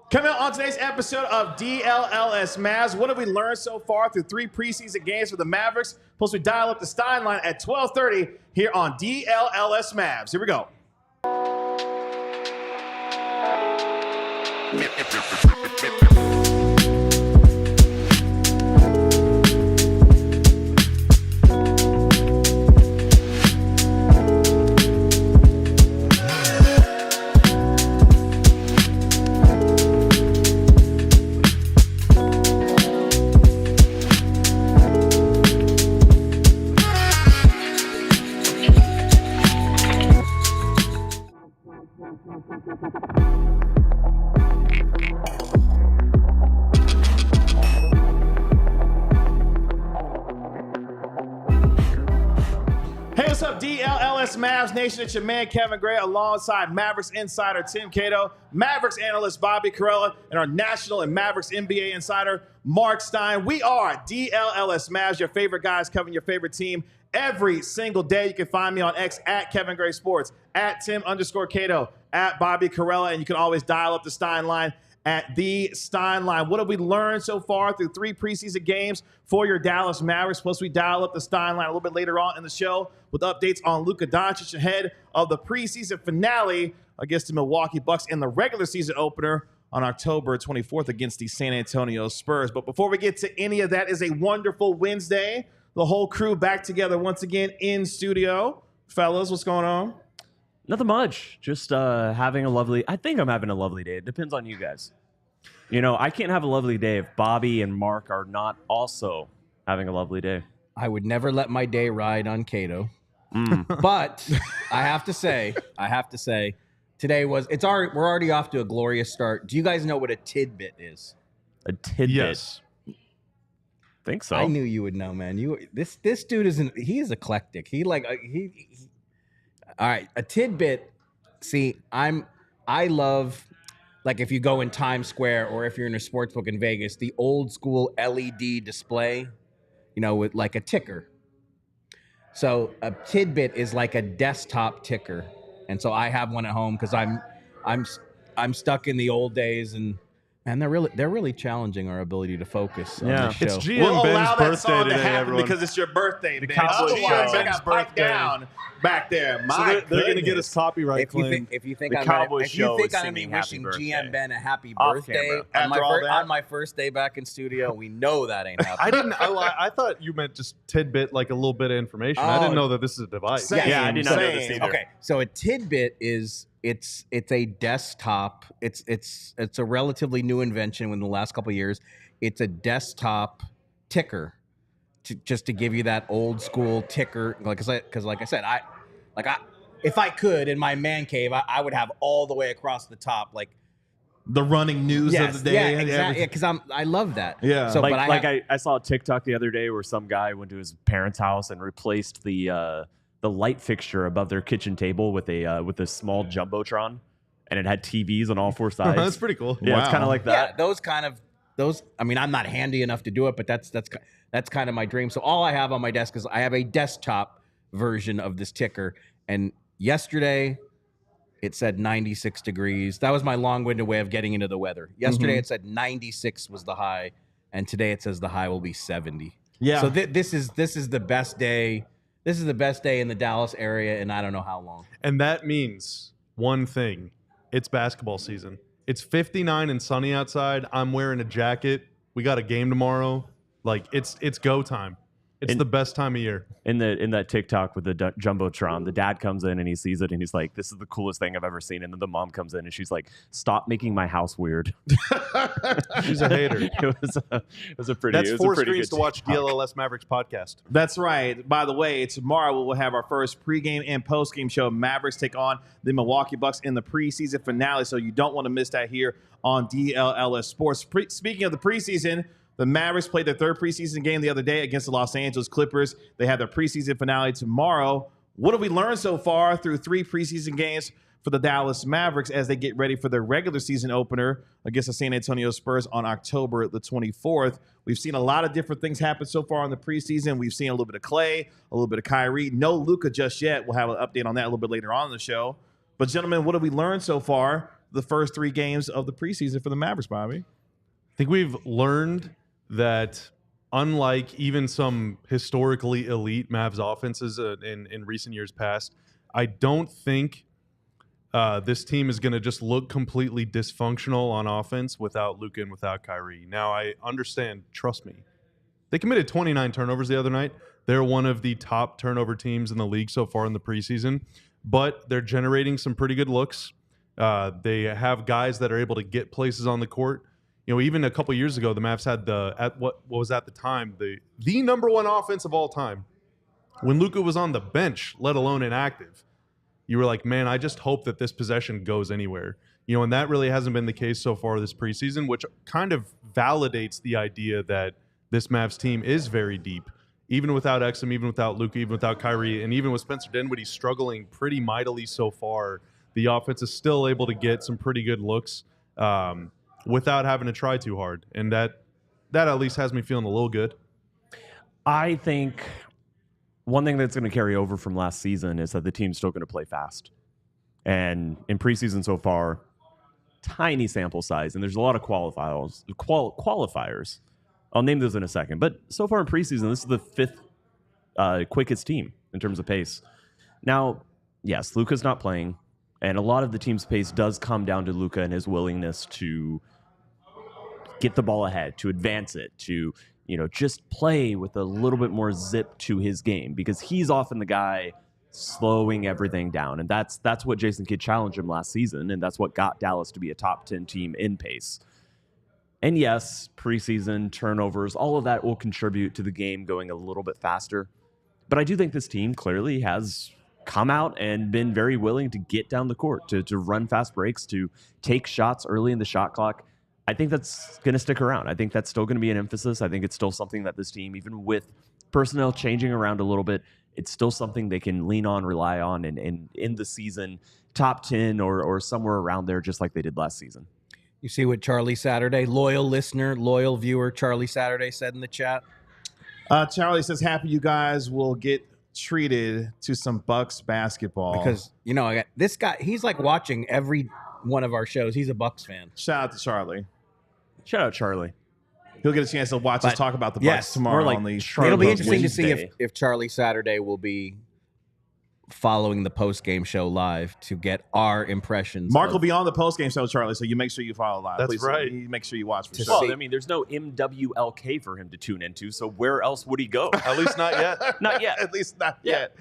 Coming out on today's episode of DLLS Mavs, what have we learned so far through 3 preseason games for the Mavericks? Plus, we dial up the Stein Line at 12:30 here on DLLS Mavs. Here we go. What's up, DLLS Mavs Nation? It's your man, Kevin Gray, alongside Mavericks insider Tim Cato, Mavericks analyst Bobby Carella, and our national and Mavericks NBA insider, Marc Stein. We are DLLS Mavs, your favorite guys covering your favorite team every single day. You can find me on X at Kevin Gray Sports, at Tim_Cato, at Bobby Carella, and you can always dial up the Stein Line at the Stein Line. What have we learned so far through 3 preseason games for your Dallas Mavericks? Plus, we dial up the Stein Line a little bit later on in the show with updates on Luka Doncic ahead of the preseason finale against the Milwaukee Bucks in the regular season opener on October 24th against the San Antonio Spurs. But before we get to any of that, it's a wonderful Wednesday. The whole crew back together once again in studio. Fellas, what's going on? Nothing much. Just having a lovely... I think I'm having a lovely day. It depends on you guys. You know, I can't have a lovely day if Bobby and Mark are not also having a lovely day. I would never let my day ride on Cato. But I have to say, today was... we're already off to a glorious start. Do you guys know what a tidbit is? A tidbit? Yes. Think so. I knew you would know, man. This dude isn't... He is eclectic. All right, a tidbit. See, I love, like, if you go in Times Square or if you're in a sports book in Vegas, the old school LED display, you know, with like a ticker. So a tidbit is like a desktop ticker, and so I have one at home because I'm stuck in the old days, and they're really challenging our ability to focus on the show. It's GM We'll Ben's allow that birthday song to today, happen everyone. because it's your birthday, Ben. Cowboys Otherwise, show. I got piped down back there. So they're going to get us copyright claim. If you think The I'm Cowboys show is going to be singing happy wishing birthday. GM Ben a happy Off birthday camera. on my first day back in studio, we know that ain't happening. I thought you meant just tidbit, like a little bit of information. I didn't know that this is a device. Same. Yeah, I did not know this either. Okay, so a tidbit is it's a desktop. It's a relatively new invention in the last couple of years. It's a desktop ticker, just to give you that old school ticker. Because like I said, if I could in my man cave, I would have all the way across the top, like The running news of the day. Yeah, exactly. Because I love that. Yeah. So, I saw a TikTok the other day where some guy went to his parents' house and replaced the light fixture above their kitchen table with a small jumbotron, and it had TVs on all 4 sides. That's pretty cool. Yeah, it's kind of like that. Yeah, those. I mean, I'm not handy enough to do it, but that's kind of my dream. So all I have on my desk is I have a desktop version of this ticker. And yesterday, it said 96 degrees. That was my long-winded way of getting into the weather. Yesterday, it said 96 was the high, and today it says the high will be 70. Yeah. So this is the best day. This is the best day in the Dallas area, and I don't know how long. And that means one thing. It's basketball season. It's 59 and sunny outside. I'm wearing a jacket. We got a game tomorrow. Like, it's go time. It's the best time of year. In that TikTok with the jumbotron, the dad comes in and he sees it and he's like, "This is the coolest thing I've ever seen." And then the mom comes in and she's like, "Stop making my house weird." She's a hater. It was a pretty. That's it was 4 a pretty screens good to watch TikTok. DLLS Mavericks podcast. That's right. By the way, tomorrow we'll have our first pregame and postgame show. Mavericks take on the Milwaukee Bucks in the preseason finale, so you don't want to miss that here on DLLS Sports. Speaking of the preseason, the Mavericks played their 3rd preseason game the other day against the Los Angeles Clippers. They have their preseason finale tomorrow. What have we learned so far through 3 preseason games for the Dallas Mavericks as they get ready for their regular season opener against the San Antonio Spurs on October the 24th? We've seen a lot of different things happen so far in the preseason. We've seen a little bit of Klay, a little bit of Kyrie. No Luka just yet. We'll have an update on that a little bit later on in the show. But, gentlemen, what have we learned so far the first 3 games of the preseason for the Mavericks, Bobby? I think we've learned that unlike even some historically elite Mavs offenses in recent years past, I don't think this team is going to just look completely dysfunctional on offense without Luka and without Kyrie. Now, I understand, trust me. They committed 29 turnovers the other night. They're one of the top turnover teams in the league so far in the preseason, but they're generating some pretty good looks. They have guys that are able to get places on the court. You know, even a couple years ago, the Mavs had what was at the time the number one offense of all time. When Luka was on the bench, let alone inactive, you were like, man, I just hope that this possession goes anywhere. You know, and that really hasn't been the case so far this preseason, which kind of validates the idea that this Mavs team is very deep. Even without Exum, even without Luka, even without Kyrie, and even with Spencer Dinwiddie struggling pretty mightily so far, the offense is still able to get some pretty good looks without having to try too hard. And that at least has me feeling a little good. I think one thing that's going to carry over from last season is that the team's still going to play fast. And in preseason so far, tiny sample size, and there's a lot of qualifiers. I'll name those in a second. But so far in preseason, this is the 5th quickest team in terms of pace. Now, yes, Luka's not playing, and a lot of the team's pace does come down to Luka and his willingness to get the ball ahead, to advance it, to just play with a little bit more zip to his game, because he's often the guy slowing everything down. And that's what Jason Kidd challenged him last season, and that's what got Dallas to be a top 10 team in pace. And yes, preseason, turnovers, all of that will contribute to the game going a little bit faster. But I do think this team clearly has come out and been very willing to get down the court, to run fast breaks, to take shots early in the shot clock. I think that's going to stick around. I think that's still going to be an emphasis. I think it's still something that this team, even with personnel changing around a little bit, it's still something they can lean on, rely on, and in the season, top 10 or somewhere around there, just like they did last season. You see what Charlie Saturday, loyal listener, loyal viewer, Charlie Saturday said in the chat? Charlie says, happy you guys will get treated to some Bucks basketball. Because, I got this guy, he's like watching every one of our shows. He's a Bucks fan. Shout out to Charlie. Shout out Charlie. He'll get a chance to watch us talk about the Bucks tomorrow. On the it'll be interesting to see if Charlie Saturday will be following the post-game show live to get our impressions. Mark will be on the post-game show, Charlie, so you make sure you follow live. That's Please, right. You make sure you watch for sure. Well, I mean, there's no MWLK for him to tune into, so where else would he go? At least not yet. Not yet. At least not yet.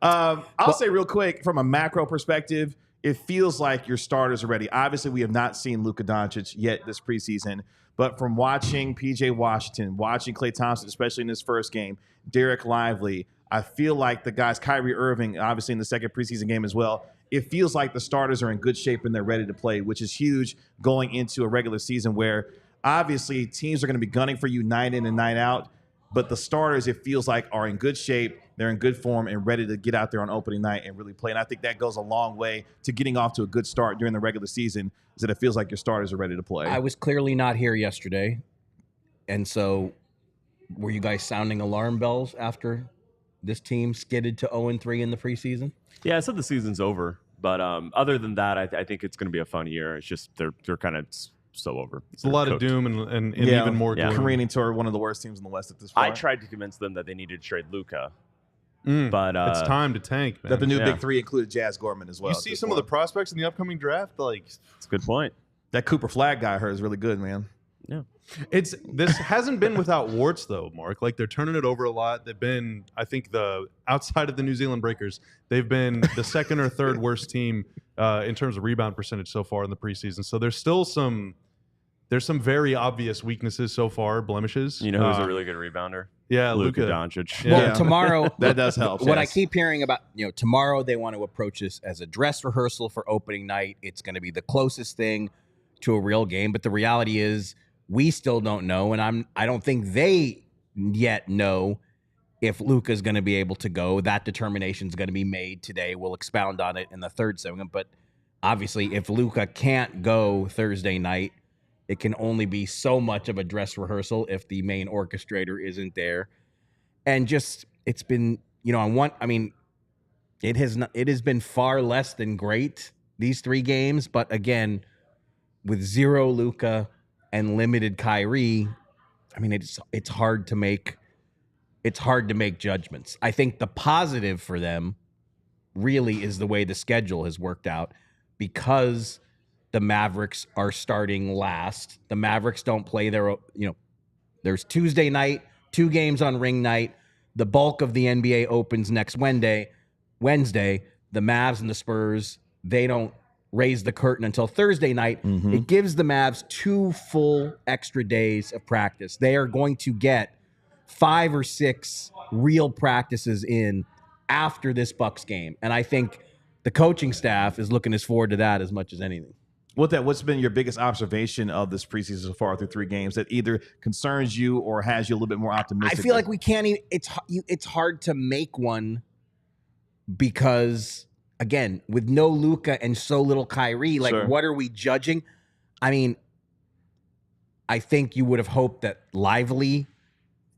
I'll say real quick, from a macro perspective, it feels like your starters are ready. Obviously, we have not seen Luka Doncic yet this preseason, but from watching PJ Washington, watching Klay Thompson, especially in his first game, Derek Lively, I feel like the guys, Kyrie Irving, obviously in the second preseason game as well, it feels like the starters are in good shape and they're ready to play, which is huge going into a regular season where obviously teams are going to be gunning for you night in and night out, but the starters, it feels like, are in good shape, they're in good form and ready to get out there on opening night and really play. And I think that goes a long way to getting off to a good start during the regular season, is that it feels like your starters are ready to play. I was clearly not here yesterday, and so were you guys sounding alarm bells after this team skidded to 0-3 in the preseason? Yeah, I said the season's over, but other than that, I think it's going to be a fun year. It's just they're kind of so over. It's a lot of doom and even more gloom. Careening toward one of the worst teams in the West at this point. I tried to convince them that they needed to trade Luka, but it's time to tank, man. That the new big three included Jazz Gorman as well. You see some of the prospects in the upcoming draft, like it's a good point. That Cooper Flag guy I heard is really good, man. Yeah. This hasn't been without warts though, Mark. Like they're turning it over a lot. They've been, I think, outside of the New Zealand Breakers, they've been the second or third worst team in terms of rebound percentage so far in the preseason. So there's still some very obvious weaknesses so far, blemishes. You know who's a really good rebounder? Yeah, Luka Doncic. Yeah. Well, tomorrow that does help. What I keep hearing about, tomorrow they want to approach this as a dress rehearsal for opening night. It's going to be the closest thing to a real game, but the reality is we still don't know, and I don't think they yet know if Luka's going to be able to go. That determination is going to be made today. We'll expound on it in the third segment, but obviously if Luka can't go Thursday night, it can only be so much of a dress rehearsal if the main orchestrator isn't there. And just, it's been, it has been far less than great these 3 games, but again, with zero Luka and limited Kyrie, I mean, it's hard to make judgments. I think the positive for them really is the way the schedule has worked out, because the Mavericks are starting last. The Mavericks don't play there's Tuesday night, 2 games on ring night. The bulk of the NBA opens next Wednesday. The Mavs and the Spurs, they don't raise the curtain until Thursday night. Mm-hmm. It gives the Mavs 2 full extra days of practice. They are going to get 5 or 6 real practices in after this Bucks game. And I think the coaching staff is looking forward to that as much as anything. What's been your biggest observation of this preseason so far through 3 games that either concerns you or has you a little bit more optimistic? I feel like we can't even, it's hard to make one because, again, with no Luka and so little Kyrie, like, Sure. What are we judging? I mean, I think you would have hoped that Lively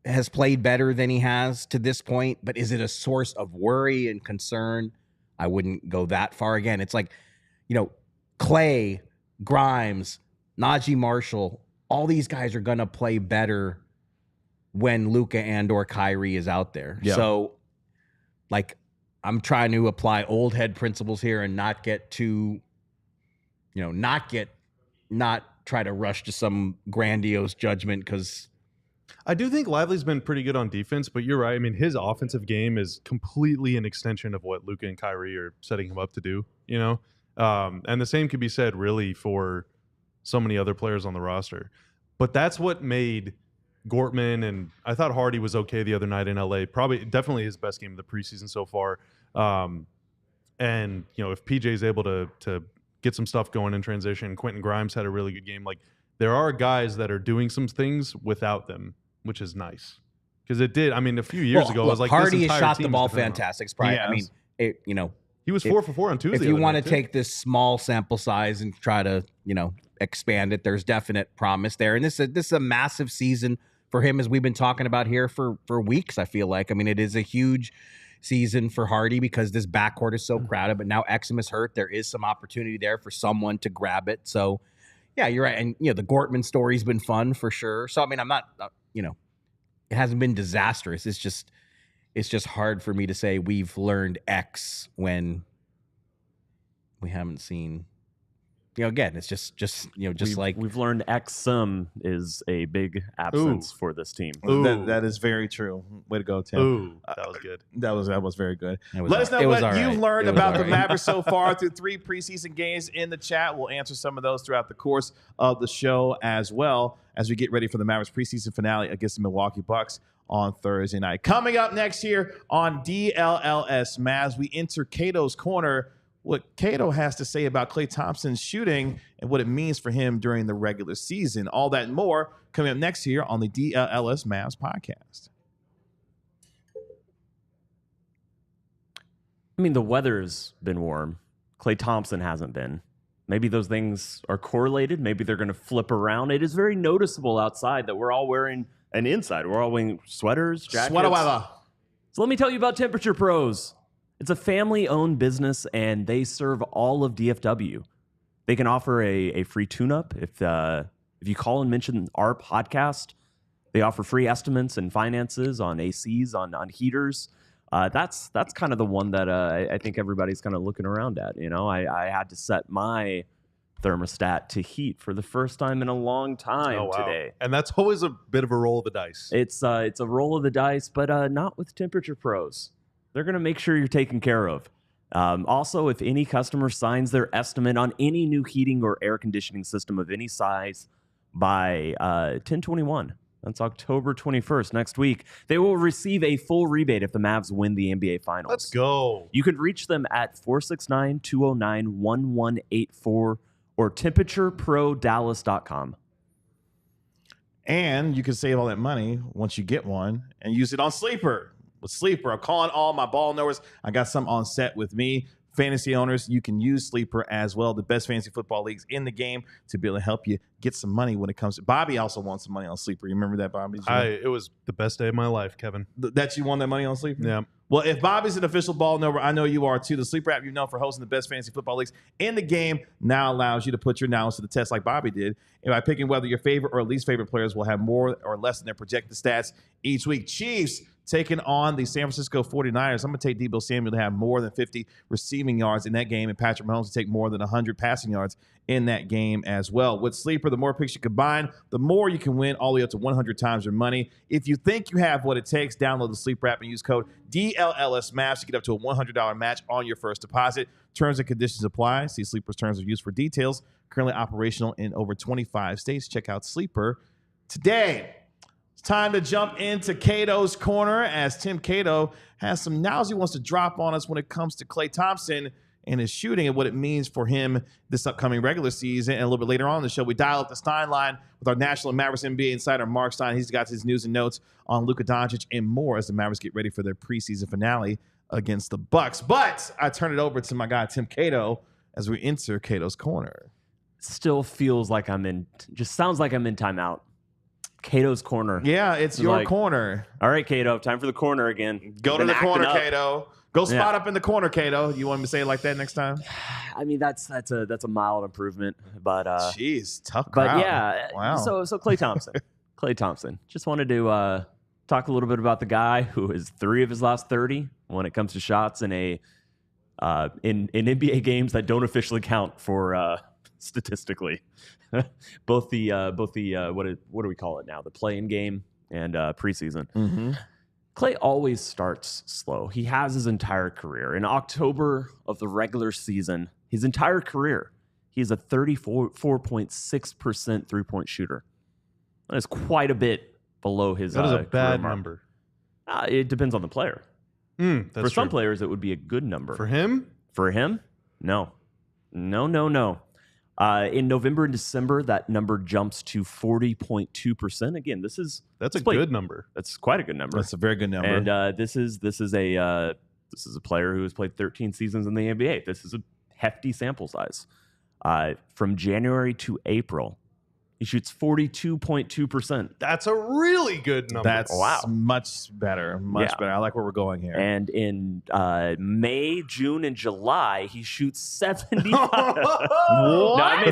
has played better than he has to this point, but is it a source of worry and concern? I wouldn't go that far. Again, it's like, Klay, Grimes, Najee Marshall, all these guys are going to play better when Luka and or Kyrie is out there. Yeah. So, like, I'm trying to apply old head principles here and not get too, not try to rush to some grandiose judgment, because I do think Lively's been pretty good on defense, but you're right. I mean, his offensive game is completely an extension of what Luka and Kyrie are setting him up to do, and the same could be said really for so many other players on the roster. But that's what made Gortman, and I thought Hardy was okay the other night in LA, definitely his best game of the preseason so far. And if PJ is able to get some stuff going in transition, Quentin Grimes had a really good game. Like, there are guys that are doing some things without them, which is nice, because it did. I mean, a few years ago, it was like Hardy this has entire shot the team ball is dependent on him. fantastic. It's probably, Yes. I mean, He was 4 for 4 on Tuesday. if you want to take this small sample size and try to, expand it, there's definite promise there. And this is a massive season for him, as we've been talking about here for weeks, I feel like. I mean, it is a huge season for Hardy because this backcourt is so crowded, but now Exum is hurt. There is some opportunity there for someone to grab it. So, yeah, you're right. And, the Gortman story's been fun for sure. So, I mean, I'm not, it hasn't been disastrous. It's just hard for me to say we've learned X when we haven't seen, again, it's just we've learned Exum is a big absence for this team. That is very true. Way to go, Tim. Ooh, that was good. That was very good. It was Let us know all right. what It was you've all learned right. about the Mavericks so far through 3 preseason games in the chat. We'll answer some of those throughout the course of the show, as well as we get ready for the Mavericks preseason finale against the Milwaukee Bucks on Thursday night. Coming up next here on DLLS Mavs, we enter Cato's Corner, what Cato has to say about Klay Thompson's shooting and what it means for him during the regular season. All that and more coming up next here on the DLLS Mavs Podcast. I mean, the weather's been warm. Klay Thompson hasn't been. Maybe those things are correlated. Maybe they're going to flip around. It is very noticeable outside that we're all wearing, and inside we're all wearing sweaters, jackets. Sweater weather. So let me tell you about Temperature Pros. It's a family-owned business, and they serve all of DFW. They can offer a free tune-up if you call and mention our podcast. They offer free estimates and finances on ACs, on heaters. That's kind of the one that I think everybody's kind of looking around at. I had to set my thermostat to heat for the first time in a long time today. And that's always a bit of a roll of the dice. It's a roll of the dice, but not with Temperature Pros. They're going to make sure you're taken care of. Also, if any customer signs their estimate on any new heating or air conditioning system of any size by 10/21, that's October 21st, next week, they will receive a full rebate if the Mavs win the NBA Finals. Let's go. You can reach them at 469-209-1184 or temperatureprodallas.com. And you can save all that money once you get one and use it on Sleeper. With Sleeper, I'm calling all my ball knowers. I got some on set with me. Fantasy owners, you can use Sleeper as well. The best fantasy football leagues in the game to be able to help you get some money when it comes to. Bobby also wants some money on Sleeper. You remember that, Bobby? It was the best day of my life, Kevin. That you won that money on Sleeper? Yeah. Well, if Bobby's an official ball number, I know you are too. The Sleeper app you've known for hosting the best fantasy football leagues in the game now allows you to put your knowledge to the test like Bobby did. And by picking whether your favorite or least favorite players will have more or less than their projected stats each week. Chiefs taking on the San Francisco 49ers. I'm going to take Deebo Samuel to have more than 50 receiving yards in that game, and Patrick Mahomes to take more than 100 passing yards in that game as well. With Sleeper, the more picks you combine, the more you can win, all the way up to 100 times your money. If you think you have what it takes, download the Sleeper app and use code DLLS Mavs to get up to a $100 match on your first deposit. Terms and conditions apply. See Sleeper's terms of use for details. Currently operational in over 25 states. Check out Sleeper today. Time to jump into Cato's Corner as Tim Cato has some nows he wants to drop on us when it comes to Klay Thompson and his shooting and what it means for him this upcoming regular season. And a little bit later on in the show, we dial up the Stein Line with our National Mavericks NBA insider, Marc Stein. He's got his news and notes on Luka Doncic and more as the Mavericks get ready for their preseason finale against the Bucks. But I turn it over to my guy, Tim Cato, as we enter Cato's Corner. Still feels like just sounds like I'm in timeout. Cato's Corner. Yeah, it's your corner. All right, Cato, time for the corner again. Go to the corner, Cato. Go spot up in the corner, Cato. You want me to say it like that next time? I mean, that's a mild improvement, but jeez, tough crowd. But yeah, wow. So Klay Thompson, Klay Thompson. Just wanted to talk a little bit about the guy who is 3 of his last 30 when it comes to shots in in NBA games that don't officially count for statistically. both the what do we call it now? The play-in game and preseason. Mm-hmm. Klay always starts slow. He has his entire career. In October of the regular season, his entire career, he is a 34.6% three-point shooter. That is quite a bit below his. That is a bad number. It depends on the player. For some true. players, it would be a good number. For him? For him? No. In November and December, that number jumps to 40.2%. Again, that's a good number. That's quite a good number. That's a very good number. And this is a player who has played 13 seasons in the NBA. This is a hefty sample size. From January to April, he shoots 42.2%. That's a really good number. That's much better. Much better. I like where we're going here. And in May, June, and July, he shoots 75. No, I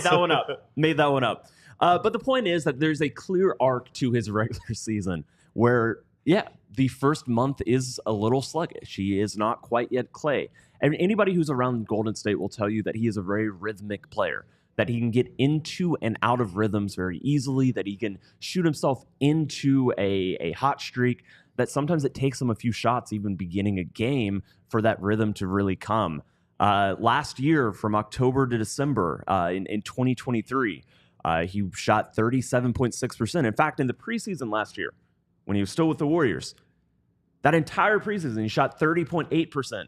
made that one up. But the point is that there's a clear arc to his regular season where, the first month is a little sluggish. He is not quite yet Klay. And anybody who's around Golden State will tell you that he is a very rhythmic player, that he can get into and out of rhythms very easily, that he can shoot himself into a hot streak, that sometimes it takes him a few shots even beginning a game for that rhythm to really come. Last year, from October to December in 2023, he shot 37.6%. In fact, in the preseason last year, when he was still with the Warriors, that entire preseason, he shot 30.8%.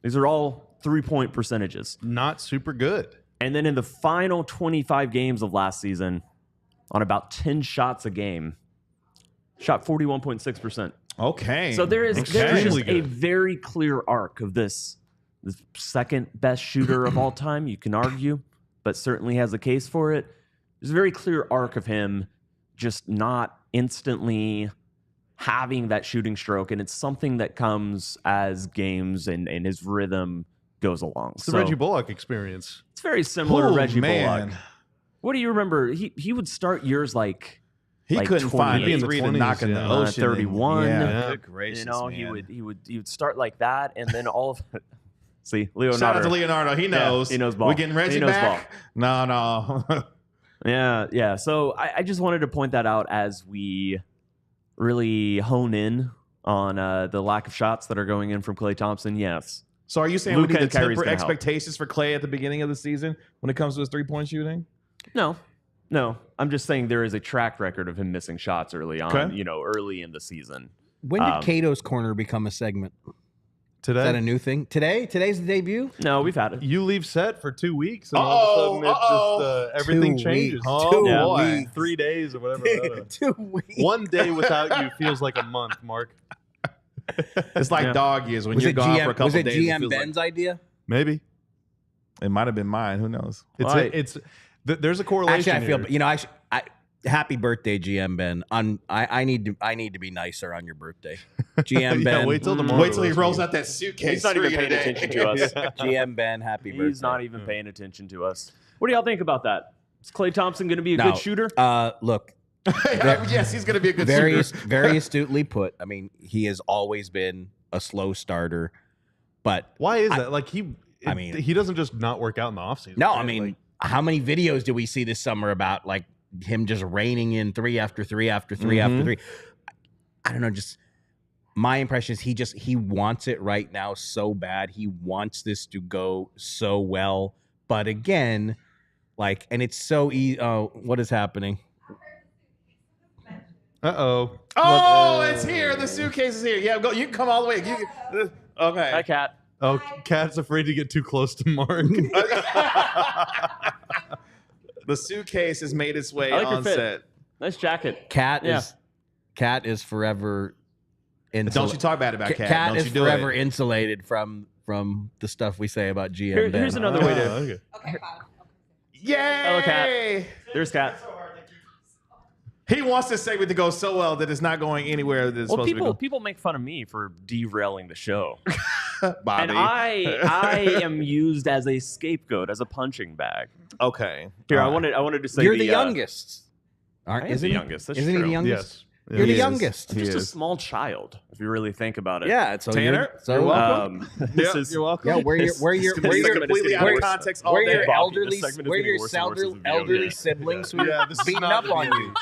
These are all three-point percentages. Not super good. And then in the final 25 games of last season, on about 10 shots a game, shot 41.6%. Okay. So there is just a very clear arc of the second best shooter of all time, you can argue, but certainly has a case for it. There's a very clear arc of him just not instantly having that shooting stroke, and it's something that comes as games and his rhythm goes along. It's the Reggie Bullock experience. It's very similar to Reggie Bullock. What do you remember? He would start years like he couldn't find a three to knock in the ocean. 31. Good gracious, man. He would start like that, and then all of see Leonardo. Shout out to Leonardo. He knows. He knows ball. We getting Reggie back? Ball. No. Yeah. So I just wanted to point that out as we really hone in on the lack of shots that are going in from Klay Thompson. Yes. So are you saying Luka we need to and temper expectations for Klay at the beginning of the season when it comes to his three-point shooting? No. I'm just saying there is a track record of him missing shots early on, early in the season. When did Cato's Corner become a segment? Today? Is that a new thing? Today? Today's the debut? No, we've had it. You leave set for 2 weeks, and all of a sudden everything changes. Oh, boy. 3 days or whatever. 2 weeks. 1 day without you feels like a month, Mark. It's like dog years when you're gone for a couple days. Was it GM Ben's idea? Maybe. It might have been mine. Who knows? There's a correlation. Actually, I feel, happy birthday, GM Ben. I need to be nicer on your birthday, GM Ben. Yeah, wait till tomorrow. Wait till he rolls out that suitcase. He's not even paying attention to us. GM Ben, happy birthday. He's not even paying attention to us. What do y'all think about that? Is Klay Thompson going to be a good shooter? Look. Yes, he's going to be a good shooter. Very astutely put. I mean, he has always been a slow starter, but why is that? Like he doesn't just not work out in the offseason. No, right? I mean, how many videos did we see this summer about like him just raining in 3 after 3 after 3 after 3? I don't know. Just my impression is he wants it right now so bad. He wants this to go so well, but again, like, and it's so easy. Oh, what is happening? Uh-oh. Oh, it's here. The suitcase is here. Yeah, go. You can come all the way. Okay. Hi, Cat. Oh, Cat's afraid to get too close to Mark. The suitcase has made its way I like your on fit. set. Nice jacket. Cat is forever. Don't you talk bad about Cat. Cat Don't is you do forever it. insulated from the stuff we say about GM. Ben. Here's another way to. Okay. Okay, fine. Yay! Hello, Cat. There's Cat. He wants this segment to go so well that it's not going anywhere that it's Well, supposed to be going. people make fun of me for derailing the show, Bobby. and I am used as a scapegoat, as a punching bag. Okay. Here, All I right. wanted to say You're the youngest. I am the youngest. That's Isn't he true. the youngest? Yes. You're the He is. youngest. I'm He just a is. small child, if you really think about it. Yeah. So Tanner, you're you're welcome. This is You're welcome. Yeah, where your completely out of context all where day. your Bobby, elderly this segment is where getting your worse and worse as the video elderly goes. siblings who Yeah, this is beating not up on you.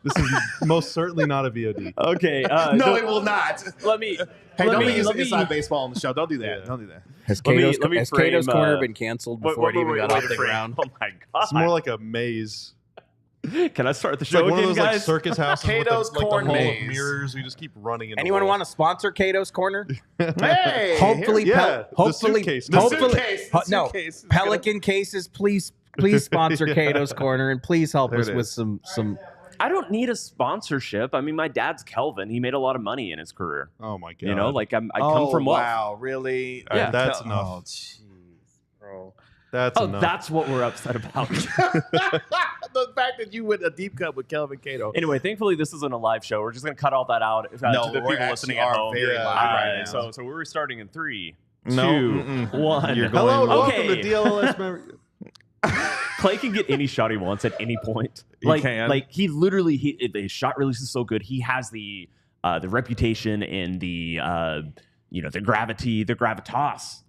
This is most certainly not a VOD. okay. No, it will not. Let me. Hey, let don't me, be using let me, inside baseball on the show. Don't do that. Yeah. Don't do that. Has Let me- Cato's, let me has frame, Cato's corner uh, been canceled Wait, before wait, it even wait, got wait off to the frame. ground? Oh my god! It's more like a maze. Can I start the It's show like one of again, those like guys? circus houses with Cato's the corn hole of maze. mirrors. We just keep running. Into Anyone want to sponsor Cato's corner? Hey, Hopefully, Yeah, the hopefully, suitcase. The hopefully, suitcase. The no, suitcase is Pelican cases, please sponsor Yeah. Cato's corner and please help There us it with is. some. I don't need a sponsorship. I mean, my dad's Kelvin. He made a lot of money in his career. Oh my god! You know, like I Oh, come from wealth. wow, really? All right, yeah. that's Oh, enough. jeez, bro. That's Oh, enough. that's what we're upset about. The fact that you went a deep cut with Kelvin Cato. Anyway, thankfully this isn't a live show. We're just gonna cut all that out No, to the we people actually listening are at home. very Yeah. live right now. So we're restarting in 3, No, 2, mm-mm. 1. You're Hello and going- welcome to DLLS Mavericks. Klay can get any shot he wants at any point. He can. Like he literally, his shot release is so good. He has the reputation and the the gravity, the gravitas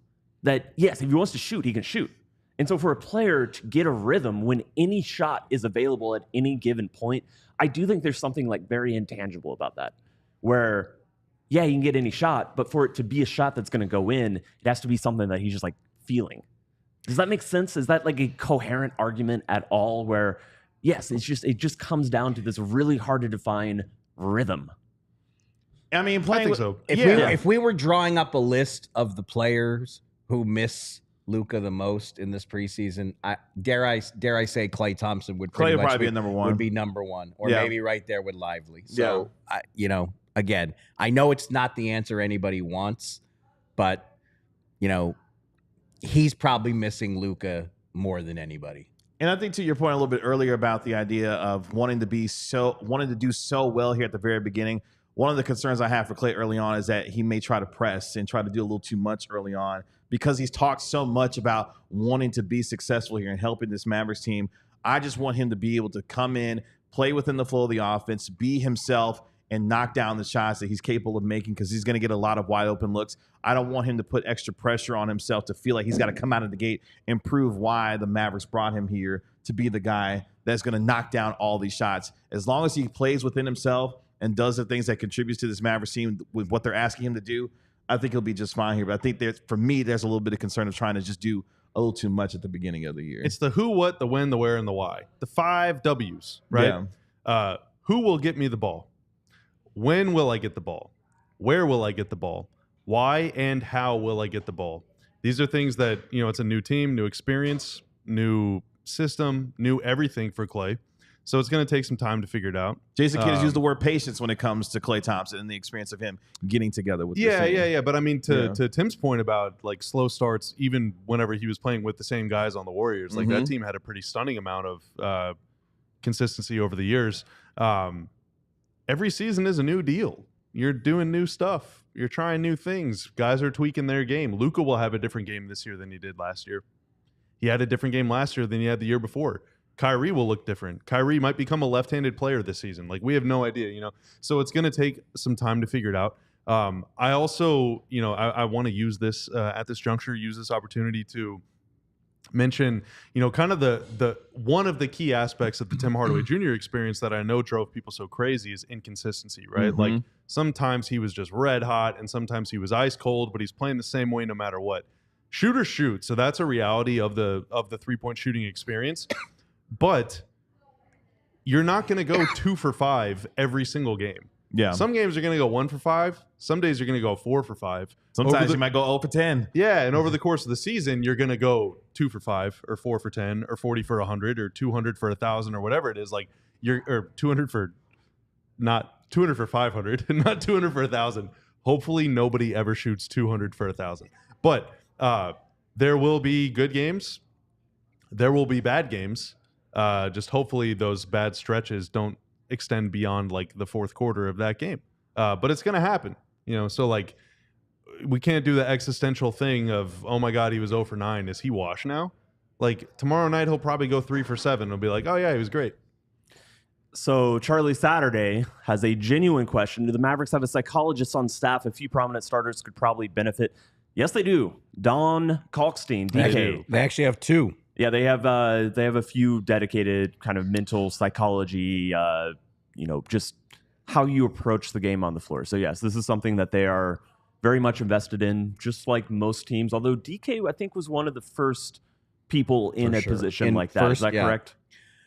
that yes, if he wants to shoot, he can shoot. And so for a player to get a rhythm when any shot is available at any given point, I do think there's something like very intangible about that. Where yeah, you can get any shot, but for it to be a shot that's going to go in, it has to be something that he's just like feeling. Does that make sense? Is that like a coherent argument at all? Where, yes, it just comes down to this really hard to define rhythm. I mean, I playing think with, so. If we were drawing up a list of the players who miss Luka the most in this preseason, dare I say Klay Thompson would Klay pretty would much probably be number one. Would be number one, or Yeah. maybe right there with Lively. So again, I know it's not the answer anybody wants, but he's probably missing Luka more than anybody. And I think to your point a little bit earlier about the idea of wanting to do so well here at the very beginning. One of the concerns I have for Klay early on is that he may try to press and try to do a little too much early on because he's talked so much about wanting to be successful here and helping this Mavericks team. I just want him to be able to come in, play within the flow of the offense, be himself, and knock down the shots that he's capable of making because he's going to get a lot of wide open looks. I don't want him to put extra pressure on himself to feel like he's got to come out of the gate and prove why the Mavericks brought him here to be the guy that's going to knock down all these shots. As long as he plays within himself and does the things that contributes to this Mavericks team with what they're asking him to do, I think he'll be just fine here. But I think for me, there's a little bit of concern of trying to just do a little too much at the beginning of the year. It's the who, what, the when, the where, and the why. The 5 W's, right? Yeah. Who will get me the ball? When will I get the ball? Where will I get the ball? Why and how will I get the ball? These are things that, it's a new team, new experience, new system, new everything for Klay. So it's going to take some time to figure it out. Jason Kidd has used the word patience when it comes to Klay Thompson and the experience of him getting together with this team. Yeah. But I mean, to Tim's point about like slow starts, even whenever he was playing with the same guys on the Warriors, like that team had a pretty stunning amount of consistency over the years. Every season is a new deal. You're doing new stuff. You're trying new things. Guys are tweaking their game. Luka will have a different game this year than he did last year. He had a different game last year than he had the year before. Kyrie will look different. Kyrie might become a left-handed player this season. Like, we have no idea, you know. So it's going to take some time to figure it out. I also, you know, I want to use this at this juncture, use this opportunity to mention, you know, kind of the one of the key aspects of the Tim Hardaway Jr. experience that I know drove people so crazy is inconsistency, right? Mm-hmm. Like, sometimes he was just red hot and sometimes he was ice cold, but he's playing the same way no matter what. Shooters shoot, so that's a reality of the 3-point shooting experience. But you're not going to go 2 for 5 every single game. Yeah. Some games are going to go 1 for 5. Some days you're going to go 4 for 5. Sometimes you might go 0 for 10. Yeah, and over the course of the season, you're going to go 2 for 5 or 4 for 10 or 40 for 100 or 200 for 1,000 or whatever it is. Like, or 200 for 500, not 200 for 1,000. Hopefully nobody ever shoots 200 for 1,000. But there will be good games. There will be bad games. Just hopefully those bad stretches don't extend beyond like the fourth quarter of that game. But it's going to happen, you know? So like, we can't do the existential thing of, oh my God, he was 0 for 9. Is he washed now? Like, tomorrow night, he'll probably go 3 for 7. He'll be like, oh yeah, he was great. So Charlie Saturday has a genuine question. Do the Mavericks have a psychologist on staff? A few prominent starters could probably benefit. Yes, they do. Don Kalkstein, DK. They actually have 2. Yeah, they have a few dedicated kind of mental psychology, you know, just how you approach the game on the floor. So yes, this is something that they are very much invested in, just like most teams. Although DK, I think, was one of the first people in a position like that. Is that correct?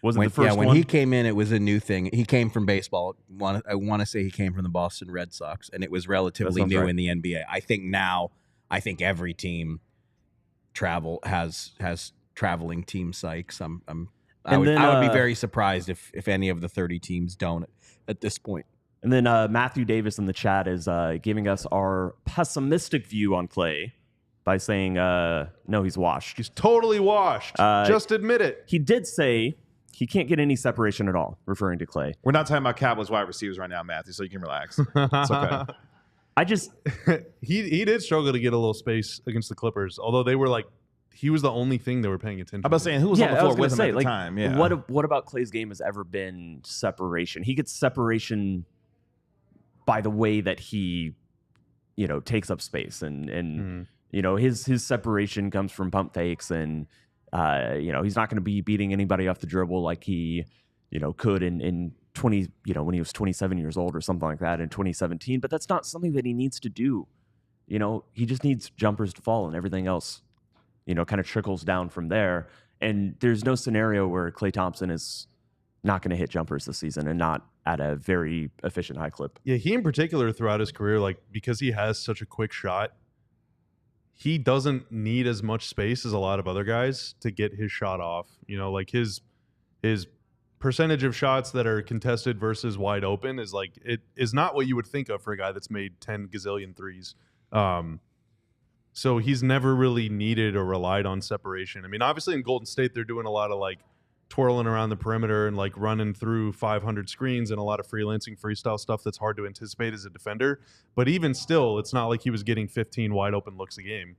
Was it the first one? When he came in, it was a new thing. He came from baseball. I want to say he came from the Boston Red Sox, and it was relatively new in the NBA. I think now, every team has traveling team psychs. I would be very surprised if any of the 30 teams don't at this point. And then Matthew Davis in the chat is giving us our pessimistic view on Klay by saying, no, he's washed. He's totally washed. Just admit it. He did say he can't get any separation at all, referring to Klay. We're not talking about Cowboys wide receivers right now, Matthew, so you can relax. It's okay. He did struggle to get a little space against the Clippers, although they were like, he was the only thing they were paying attention to. I was saying, who was on the floor with him at the time? Yeah. What about Klay's game has ever been separation? He gets separation by the way that he, you know, takes up space and you know, his separation comes from pump fakes and you know, he's not going to be beating anybody off the dribble like he, you know, could in 20, you know, when he was 27 years old or something like that in 2017. But that's not something that he needs to do. You know, he just needs jumpers to fall and everything else, you know, kind of trickles down from there. And there's no scenario where Klay Thompson is not going to hit jumpers this season and not at a very efficient high clip. Yeah, he in particular throughout his career, like, because he has such a quick shot, he doesn't need as much space as a lot of other guys to get his shot off. You know, like his percentage of shots that are contested versus wide open is like, it is not what you would think of for a guy that's made 10 gazillion threes. So he's never really needed or relied on separation. I mean, obviously in Golden State, they're doing a lot of like twirling around the perimeter and like running through 500 screens and a lot of freelancing freestyle stuff that's hard to anticipate as a defender. But even still, it's not like he was getting 15 wide open looks a game.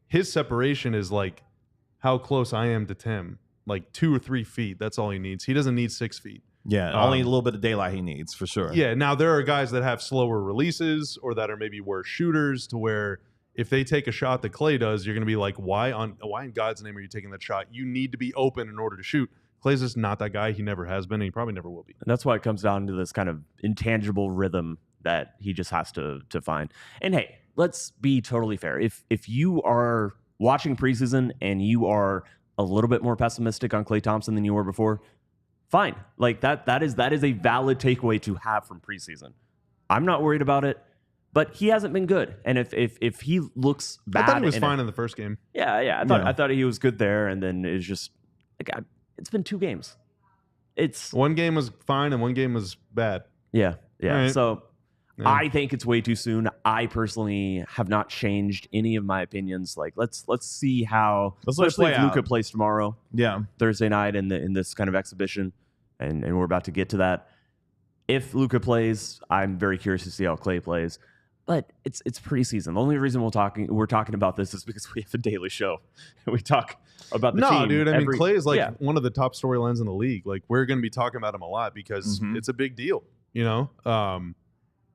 His separation is like how close I am to Tim, like 2 or 3 feet. That's all he needs. He doesn't need 6 feet. Yeah, only a little bit of daylight he needs for sure. Yeah. Now there are guys that have slower releases or that are maybe worse shooters to where if they take a shot that Klay does, you're going to be like, why in God's name are you taking that shot? You need to be open in order to shoot. Klay's just not that guy. He never has been, and he probably never will be. And that's why it comes down to this kind of intangible rhythm that he just has to find. And hey, let's be totally fair. If you are watching preseason and you are a little bit more pessimistic on Klay Thompson than you were before, fine. Like that is a valid takeaway to have from preseason. I'm not worried about it. But he hasn't been good, and if he looks bad, I thought he was fine in the first game. Yeah, I thought he was good there, and then it's just like it's been 2 games. It's one game was fine and one game was bad. Yeah. Right. So I think it's way too soon. I personally have not changed any of my opinions. Like let's see how, especially if Luka plays tomorrow. Yeah, Thursday night in this kind of exhibition. and we're about to get to that. If Luka plays, I'm very curious to see how Klay plays. But it's preseason. The only reason we're talking about this is because we have a daily show. We talk about the team. No, dude. I mean, Klay is like one of the top storylines in the league. Like, we're going to be talking about him a lot because it's a big deal. You know,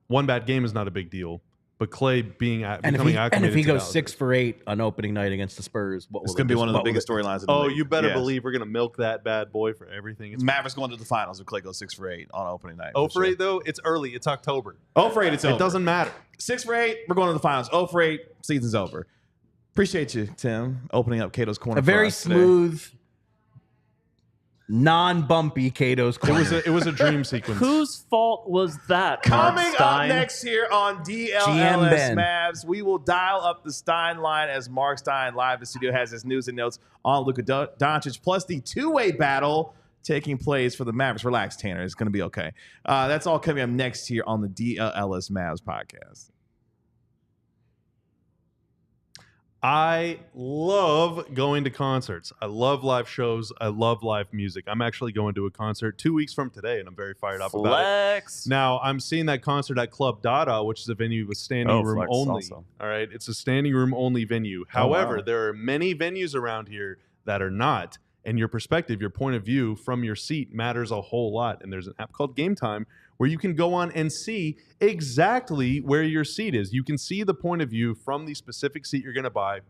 one bad game is not a big deal. But Klay becoming acclimated. And if he to goes Dallas. 6 for 8 on opening night against the Spurs, It's going to be one of the biggest storylines in the league. You better Yes. believe we're going to milk that bad boy for everything. It's Mavericks going to the finals if Klay goes 6 for 8 on opening night. 0 for 8, though, it's early. It's October. 0 for 8, it's over. It doesn't matter. 6 for 8, we're going to the finals. 0 for 8, season's over. Appreciate you, Tim, opening up Cato's Corner. A very for us today. smooth, non-bumpy Cato's Corner. It was a dream sequence. Whose fault was that? Coming Marc up Stein? next here on GM DLLS Ben. Mavs, we will dial up the Stein line as Marc Stein live in the studio has his news and notes on Luka Doncic, plus the two-way battle taking place for the Mavericks. Relax, Tanner. It's going to be okay. That's all coming up next here on the DLLS Mavs podcast. I love going to concerts. I love live shows. I love live music. I'm actually going to a concert 2 weeks from today, and I'm very fired up about it. Flex. Now, I'm seeing that concert at Club Dada, which is a venue with standing room Flex only. also. All right, it's a standing room only venue. However, there are many venues around here that are not, and your perspective, your point of view from your seat matters a whole lot. And there's an app called Game Time where you can go on and see exactly where your seat is. You can see the point of view from the specific seat you're going to buy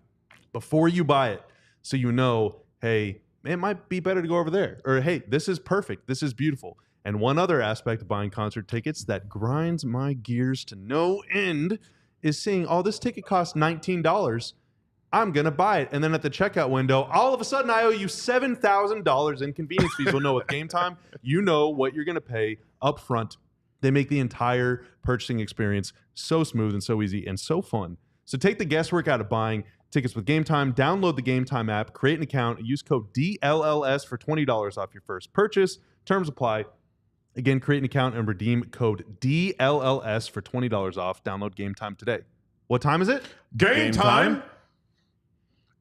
before you buy it. So you know, hey, it might be better to go over there. Or, hey, this is perfect. This is beautiful. And one other aspect of buying concert tickets that grinds my gears to no end is seeing, oh, this ticket costs $19. I'm going to buy it. And then at the checkout window, all of a sudden I owe you $7,000 in convenience fees. Well, no, with Game Time, you know what you're going to pay up front. They make the entire purchasing experience so smooth and so easy and so fun. So take the guesswork out of buying tickets with Game Time. Download the Game Time app, create an account, use code DLLS for $20 off your first purchase. Terms apply. Again, create an account and redeem code DLLS for $20 off. Download Game Time today. What time is it? Game time.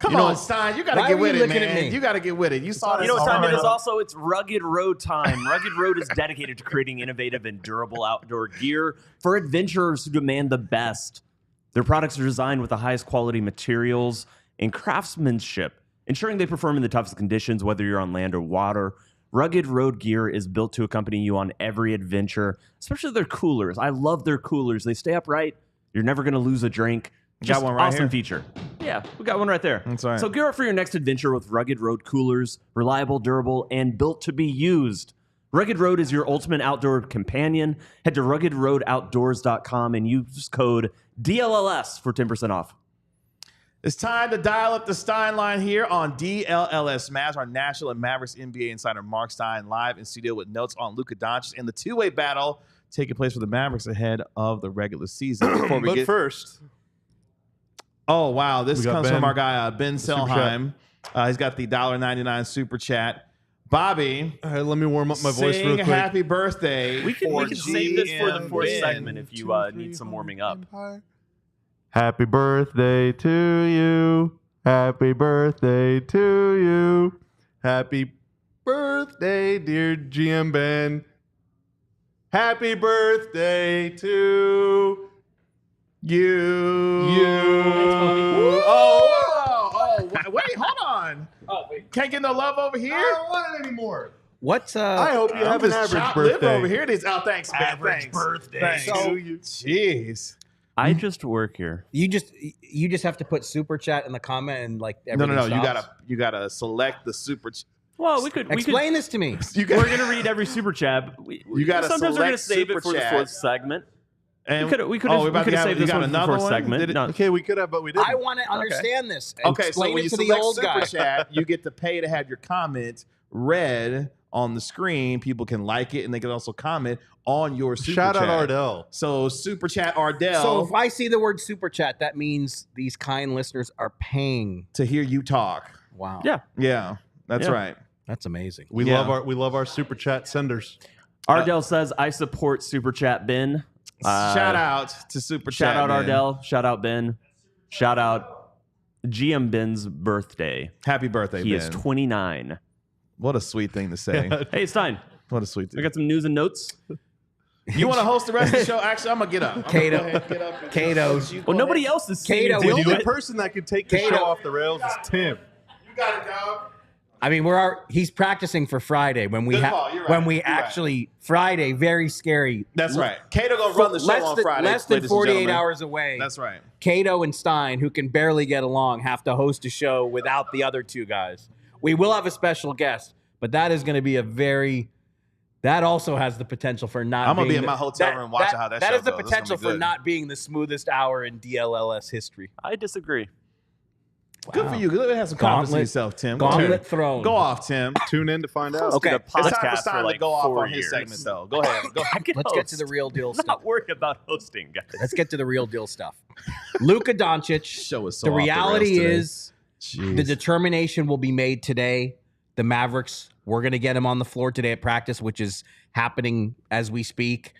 Come on, Stein. You got to why get are with you it, looking at man. me? You got to get with it. You saw this. You know what time it is already. also? It's Rugged Road time. Rugged Road is dedicated to creating innovative and durable outdoor gear for adventurers who demand the best. Their products are designed with the highest quality materials and craftsmanship, ensuring they perform in the toughest conditions, whether you're on land or water. Rugged Road gear is built to accompany you on every adventure, especially their coolers. I love their coolers. They stay upright. You're never going to lose a drink. Got one right awesome here. feature. Yeah, we got one right there. That's right. So gear up for your next adventure with Rugged Road coolers, reliable, durable, and built to be used. Rugged Road is your ultimate outdoor companion. Head to ruggedroadoutdoors.com and use code DLLS for 10% off. It's time to dial up the Stein line here on DLLS Mavs, our national and Mavericks NBA insider Marc Stein live in studio with notes on Luka Doncic and the two-way battle taking place for the Mavericks ahead of the regular season. Before we But first, oh, wow. This we got comes Ben. from our guy, Ben Super Selheim. He's got the $1.99 super chat. Bobby, all right, let me warm up my voice sing real quick. happy birthday. We can for save this for the GM fourth Ben. segment if you need some warming up. Happy birthday to you. Happy birthday to you. Happy birthday, dear GM Ben. Happy birthday to you. Oh, wait, hold on. Can't get no love over here? I don't want it anymore. What's I hope you have an average Chopped liver birthday. over here. It is. Oh, thanks, man. Average Thanks. birthday Thanks. to you. Jeez. I just work here. you just have to put super chat in the comment and like No. everything stops? You gotta select the super. Well, we could Explain this to me. You We're got gonna read every super chat. You gotta sometimes we're gonna select save it super for the chat. fourth segment. and We could oh, have we're about to saved have, this you got one for the another fourth one? segment. No. Okay, we could have, but we didn't. I want to understand this. Okay, so Explain when it you to the select old super guy. chat, you get to pay to have your comment read on the screen. People can like it, and they can also comment on your super Shout chat. out Ardell. So super chat Ardell So if I see the word super chat, that means these kind listeners are paying. to hear you talk. Wow. Yeah. Yeah, that's Yeah. right. That's amazing. We Yeah. love our super chat senders. Ardell says, I support Super Chat Ben. Shout out to super chat. Shout out man. Ardell. Shout out Ben. Shout out GM Ben's birthday. Happy birthday, He Ben. is 29. What a sweet thing to say. Hey, Stein. What a sweet dude. I got some news and notes. You want to host the rest of the show? Actually, I'm gonna get up. Cato. Well, nobody else is seeing Cato, it. The Would only you- person that could take the Cato. show off the rails is Tim. You got it, dog. I mean, he's practicing for Friday when we Good call, you're right, when we you're actually Friday, very scary. That's right. Cato gonna run the show on Friday. Less than ladies and 48 gentlemen. hours away. That's right. Cato and Stein, who can barely get along, have to host a show without the other two guys. We will have a special guest, but that is going to be that also has the potential for not I'm gonna being be in my hotel room watching how that show That is the goes. That's potential gonna be for good. not being the smoothest hour in DLLS history. I disagree. Good for you. Good. Have some confidence in yourself, Tim. Gauntlet thrown. Go off, Tim. Tune in to find out. Okay. A It's time for podcast Stein for to like go off 4 on his years. segment, though. Go ahead. Go. I can Let's get to host. the real deal I'm stuff. not worried about hosting, guys. Let's get to the real deal stuff. Luka Doncic. Show is so The off the reality rails today. is Jeez. the determination will be made today. The Mavericks, we're going to get him on the floor today at practice, which is happening as we speak,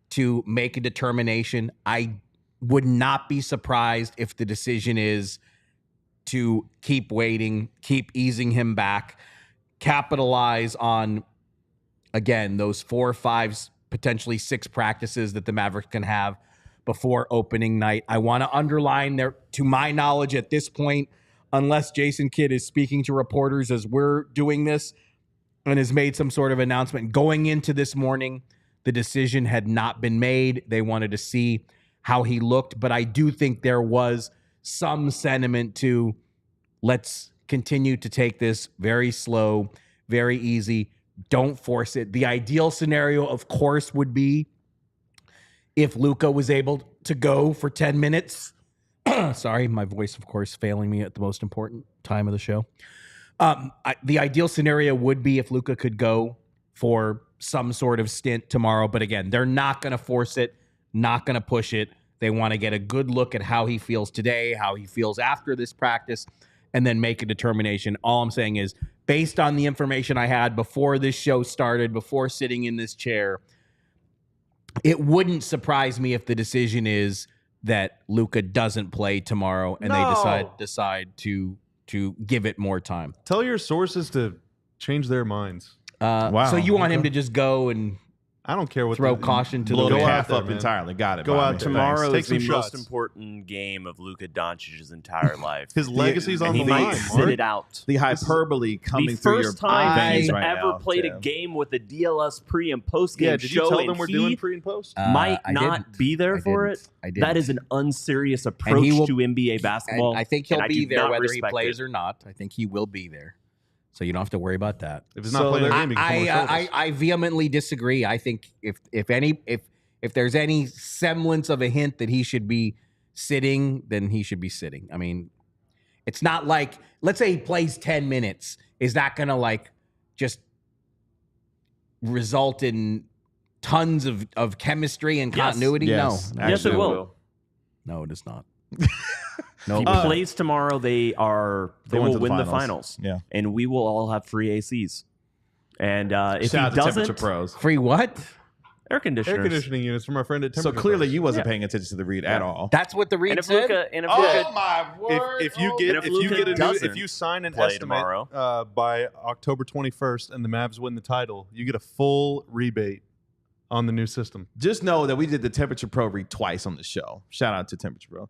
to make a determination. I would not be surprised if the decision is to keep waiting, keep easing him back, capitalize on, again, those 4, 5, potentially 6 practices that the Mavericks can have before opening night. I want to underline there, to my knowledge at this point, unless Jason Kidd is speaking to reporters as we're doing this and has made some sort of announcement going into this morning, the decision had not been made. They wanted to see how he looked, but I do think there was some sentiment to let's continue to take this very slow, very easy. Don't force it. The ideal scenario, of course, would be if Luka was able to go for 10 minutes. Sorry, my voice, of course, failing me at the most important time of the show. The ideal scenario would be if Luka could go for some sort of stint tomorrow. But again, they're not going to force it, not going to push it. They want to get a good look at how he feels today, how he feels after this practice, and then make a determination. All I'm saying is, based on the information I had before this show started, before sitting in this chair, it wouldn't surprise me if the decision is that Luka doesn't play tomorrow and they decide to give it more time. Tell your sources to change their minds. So you want him to just go and I don't care what throw caution to blow the the Go wind? out half there, up man. entirely. Got it. Go Bobby. out there. Tomorrow Take is the some most shots. important game of Luka Doncic's entire life. His legacy's on and the he might line. sit Mark. it out. The hyperbole coming The through your first time he's veins right ever now, played a Tim. game with a DLS pre and post game Yeah, did show, you tell and them we're he doing pre and post? might I not didn't. be there I for didn't. it. I didn't. That is an unserious approach will- to NBA basketball. And I think he'll and I be do there not whether he respect plays it. or not. I think he will be there. So you don't have to worry about that. If he's So not playing the there- game, he can come on the shoulders. I vehemently disagree. I think if there's any semblance of a hint that he should be sitting, then he should be sitting. I mean, it's not like, let's say he plays 10 minutes. Is that going to like just result in tons of chemistry and Yes. continuity? Yes. No. Yes, Actually, it it will. No, it is not. If he No. plays tomorrow, they Going will to the win the finals. finals. Yeah. And we will all have free ACs. And if Shout out he to Temperature doesn't, Pros. Free what? air conditioners. Air conditioning units from our friend at So Temperature clearly Pros. you wasn't Yeah. paying attention to the read at all. That's what the And read if said? Luka, and if Oh Luka, my word! If you Oh, get if if you Luka get a new, doesn't if you sign an play estimate tomorrow. by October 21st and the Mavs win the title, you get a full rebate on the new system. just know that we did the Temperature Pro read twice on the show. Shout out to Temperature Pro.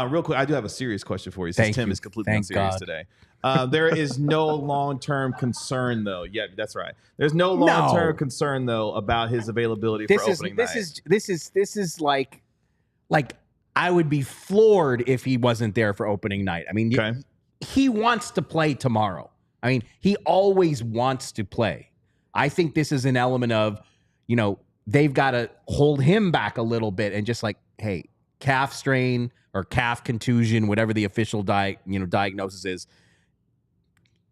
Real quick, I do have a serious question for you since Thank Tim you. is completely Thank unserious God. today. There is no long-term concern, though. Yeah, that's right. There's no long-term concern, though, about his availability for opening night. This is like I would be floored if he wasn't there for opening night. I mean, Okay. he wants to play tomorrow. I mean, he always wants to play. I think this is an element of, they've got to hold him back a little bit and just like, hey, calf strain or calf contusion, whatever the official diagnosis is.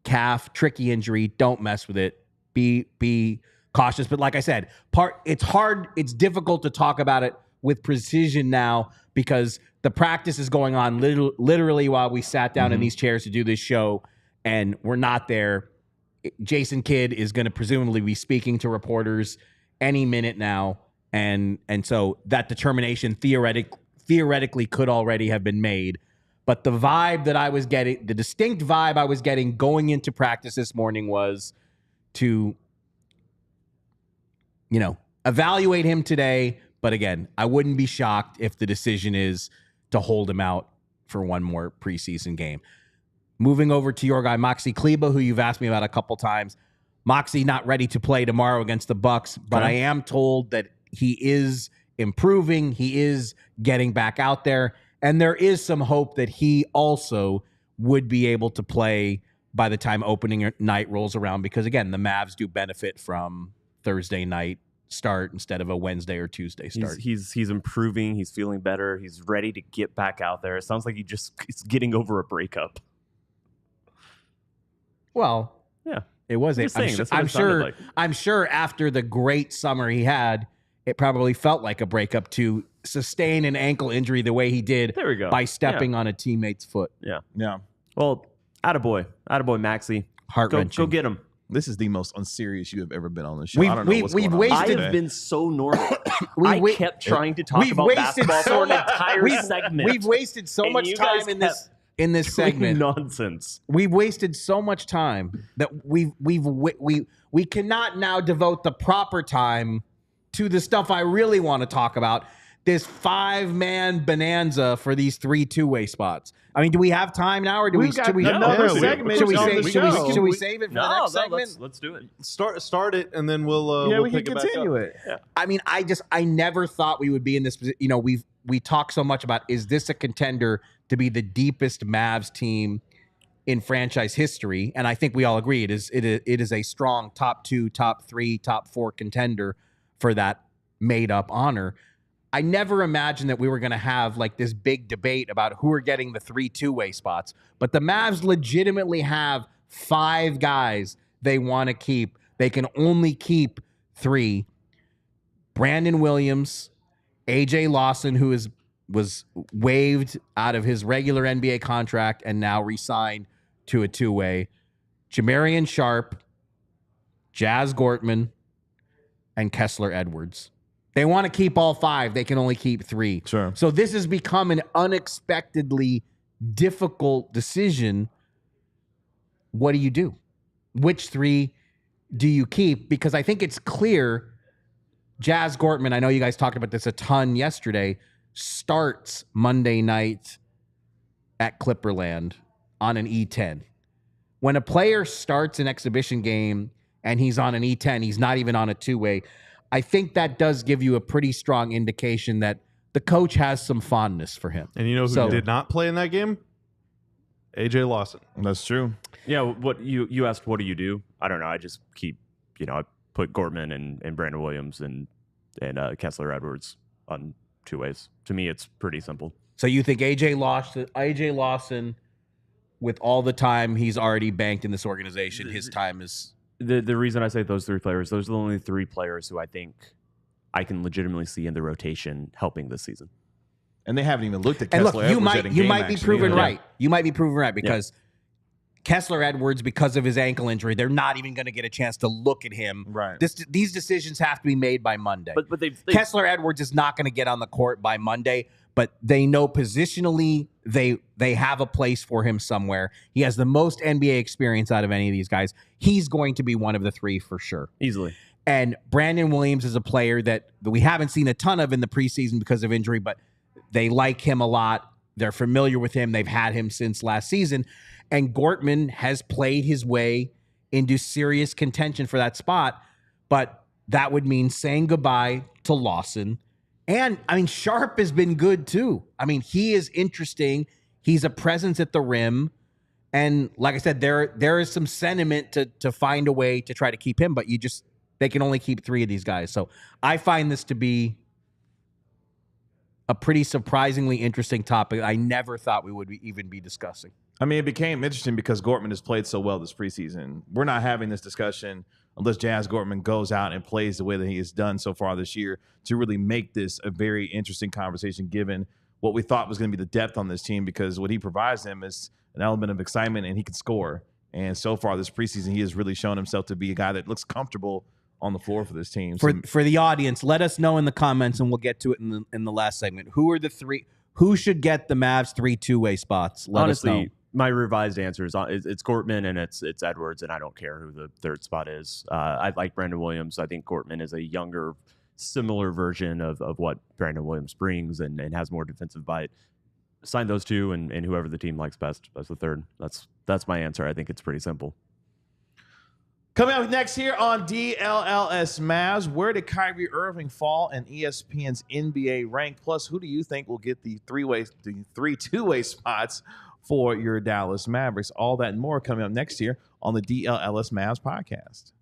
Calf, tricky injury, don't mess with it. Be cautious. But like I said, it's difficult to talk about it with precision now because the practice is going on literally while we sat down in these chairs to do this show, and we're not there. Jason Kidd is going to presumably be speaking to reporters any minute now, and so that determination theoretically could already have been made. But the vibe that I was getting, the distinct vibe I was getting going into practice this morning was to evaluate him today. But again, I wouldn't be shocked if the decision is to hold him out for one more preseason game. Moving over to your guy, Maxi Kleber, who you've asked me about a couple times. Maxi not ready to play tomorrow against the Bucks, but I am told that he is improving. He is getting back out there. And there is some hope that he also would be able to play by the time opening night rolls around. Because, again, the Mavs do benefit from Thursday night start instead of a Wednesday or Tuesday start. He's improving. He's feeling better. He's ready to get back out there. It sounds like he's getting over a breakup. Well, yeah, it was. I'm sure after the great summer he had, it probably felt like a breakup to sustain an ankle injury the way he did. There we go. By stepping on a teammate's foot. Yeah. Well, attaboy Maxi. Heart-wrenching. Go get him. This is the most unserious you have ever been on the show. I don't know what's going on. I have been so normal. I kept trying to talk about basketball for an entire segment. We've wasted so much time in this segment. Nonsense. We've wasted so much time that we cannot now devote the proper time to the stuff I really want to talk about. This 5-man bonanza for these 3 two-way spots. I mean, do we have time now, or should we save it for the next segment? Let's do it. Start it, and then we'll we can continue it. Yeah. I mean, I never thought we would be in this position. We talk so much about, is this a contender to be the deepest Mavs team in franchise history? And I think we all agree it is a strong top 2, top 3, top 4 contender for that made up honor. I never imagined that we were going to have like this big debate about who are getting the 3 two-way spots, but the Mavs legitimately have 5 guys they want to keep. They can only keep 3. Brandon Williams, AJ Lawson, who was waived out of his regular NBA contract and now re-signed to a 2-way, Jamarian Sharp, Jazz Gortman, and Kessler Edwards. They want to keep all 5. They can only keep 3. Sure. So this has become an unexpectedly difficult decision. What do you do? Which 3 do you keep? Because I think it's clear Jazz Gortman, I know you guys talked about this a ton yesterday, starts Monday night at Clipperland on an E10. When a player starts an exhibition game and he's on an E10, he's not even on a 2-way, I think that does give you a pretty strong indication that the coach has some fondness for him. And you know who did not play in that game? AJ Lawson. That's true. Yeah, what you asked, what do you do? I don't know. I just keep, I put Gortman and Brandon Williams and Kessler Edwards on 2-ways. To me, it's pretty simple. So you think AJ Lawson, with all the time he's already banked in this organization, his time is... The reason I say those 3 players, those are the only 3 players who I think I can legitimately see in the rotation helping this season. And they haven't even looked at Kessler Edwards. You might be proven right. You might be proven right because Kessler Edwards, because of his ankle injury, they're not even going to get a chance to look at him. Right. These decisions have to be made by Monday. But Kessler Edwards is not going to get on the court by Monday, but they know positionally they have a place for him somewhere. He has the most NBA experience out of any of these guys. He's going to be one of the 3 for sure. Easily. And Brandon Williams is a player that we haven't seen a ton of in the preseason because of injury, but they like him a lot. They're familiar with him. They've had him since last season. And Gortman has played his way into serious contention for that spot, but that would mean saying goodbye to Lawson. And, I mean, Sharp has been good, too. I mean, he is interesting. He's a presence at the rim. And, like I said, there is some sentiment to find a way to try to keep him, but they can only keep 3 of these guys. So I find this to be a pretty surprisingly interesting topic I never thought we would even be discussing. I mean, it became interesting because Gortman has played so well this preseason. We're not having this discussion unless Jazz Gortman goes out and plays the way that he has done so far this year to really make this a very interesting conversation, given what we thought was going to be the depth on this team, because what he provides them is an element of excitement and he can score. And so far this preseason, he has really shown himself to be a guy that looks comfortable on the floor for this team. For the audience, let us know in the comments, and we'll get to it in the last segment. Who are the 3? Who should get the Mavs 3 two-way spots? Let us know. my revised answer is it's Gortman and it's Edwards, and I don't care who the third spot is. I like Brandon Williams. I think Gortman is a younger, similar version of what Brandon Williams brings and has more defensive bite. Sign those two, and whoever the team likes best as the third. That's my answer. I think it's pretty simple. Coming up next here on DLLS Mavs, where did Kyrie Irving fall in ESPN's NBA rank? Plus, who do you think will get the three two-way spots for your Dallas Mavericks? All that and more coming up next year on the DLLS Mavs Podcast.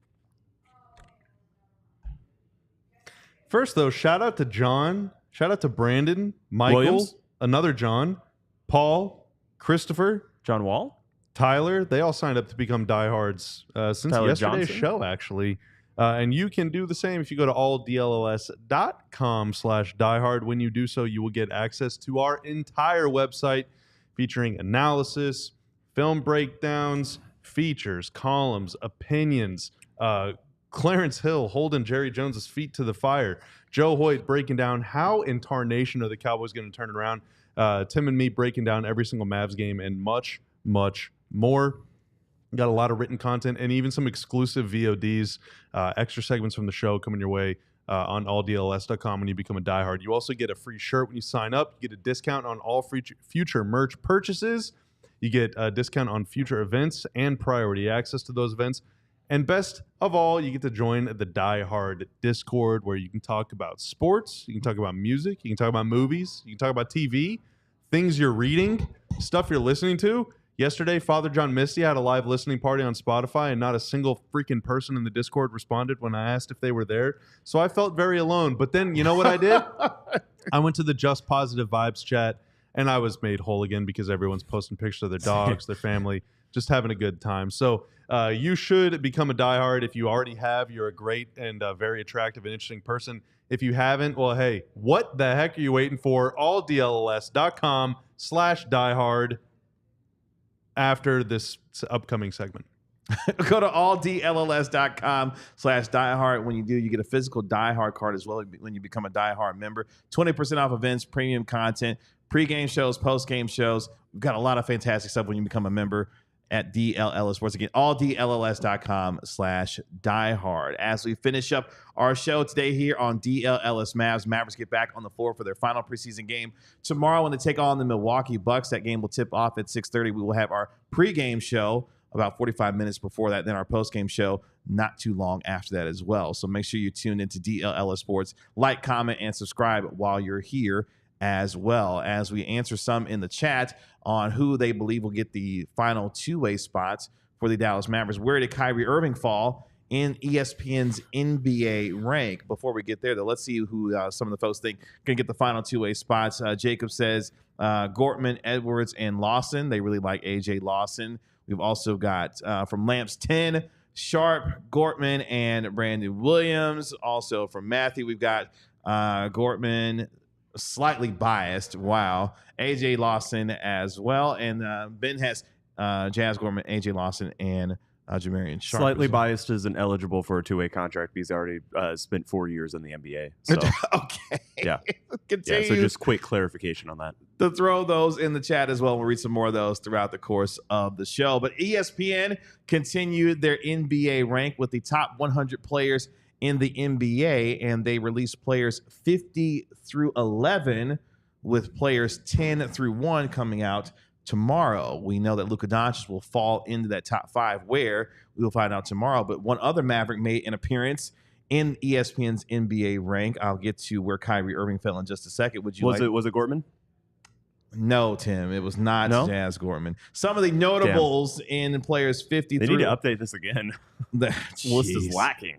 First, though, shout out to John. Shout out to Brandon, Michael, Williams? Another John, Paul, Christopher, John Wall? Tyler. They all signed up to become diehards since Tyler yesterday's Johnson? show, actually. And you can do the same if you go to alldlls.com/diehard. When you do so, you will get access to our entire website featuring analysis, film breakdowns, features, columns, opinions, Clarence Hill holding Jerry Jones's feet to the fire, Joe Hoyt breaking down how in tarnation are the Cowboys going to turn it around, Tim and me breaking down every single Mavs game, and much, much more. Got a lot of written content and even some exclusive VODs, extra segments from the show coming your way on alldlls.com when you become a diehard. You also get a free shirt when you sign up. You get a discount on all future merch purchases. You get a discount on future events and priority access to those events. And best of all, you get to join the diehard Discord where you can talk about sports, you can talk about music, you can talk about movies, you can talk about TV, things you're reading, stuff you're listening to. Yesterday, Father John Misty had a live listening party on Spotify, and not a single freaking person in the Discord responded when I asked if they were there. So I felt very alone. But then, you know what I did? I went to the Just Positive Vibes chat, and I was made whole again because everyone's posting pictures of their dogs, their family, just having a good time. So you should become a diehard. If you already have, you're a great and very attractive and interesting person. If you haven't, well, hey, what the heck are you waiting for? alldlls.com/diehard after this upcoming segment. Go to alldlls.com/diehard. When you do, you get a physical diehard card as well when you become a diehard member. 20% off events, premium content, pregame shows, postgame shows. We've got a lot of fantastic stuff when you become a member at DLLS Sports. Again, alldlls.com/diehard. As we finish up our show today here on DLLS Mavs, Mavericks get back on the floor for their final preseason game tomorrow when they take on the Milwaukee Bucks. That game will tip off at 6:30. We will have our pregame show about 45 minutes before that, then our postgame show not too long after that as well. So make sure you tune into DLLS Sports. Like, comment, and subscribe while you're here, as well as we answer some in the chat on who they believe will get the final two-way spots for the Dallas Mavericks. Where did Kyrie Irving fall in ESPN's NBA rank? Before we get there, though, let's see who some of the folks think can get the final two-way spots. Jacob says Gortman, Edwards, and Lawson. They really like A.J. Lawson. We've also got from Lamps 10, Sharp, Gortman, and Brandon Williams. Also from Matthew, we've got Gortman, slightly biased. Wow. AJ Lawson as well. And Ben has Jazz Gorman, AJ Lawson, and Jamarian Sharp. Slightly biased isn't eligible for a two-way contract because he already spent 4 years in the NBA. So, okay. Yeah. Continue. Yeah, so just quick clarification on that. To throw those in the chat as well. We'll read some more of those throughout the course of the show. But ESPN continued their NBA rank with the top 100 players in the NBA, and they released players 50 through 11 with players 10 through 1 coming out tomorrow. We know that Luka Doncic will fall into that top 5, where we will find out tomorrow. But one other Maverick made an appearance in ESPN's NBA rank. I'll get to where Kyrie Irving fell in just a second. Was it Gortman? No, Tim, it was not Jazz Gortman. Some of the notables in players 50 They through. need to update this again. The list is lacking.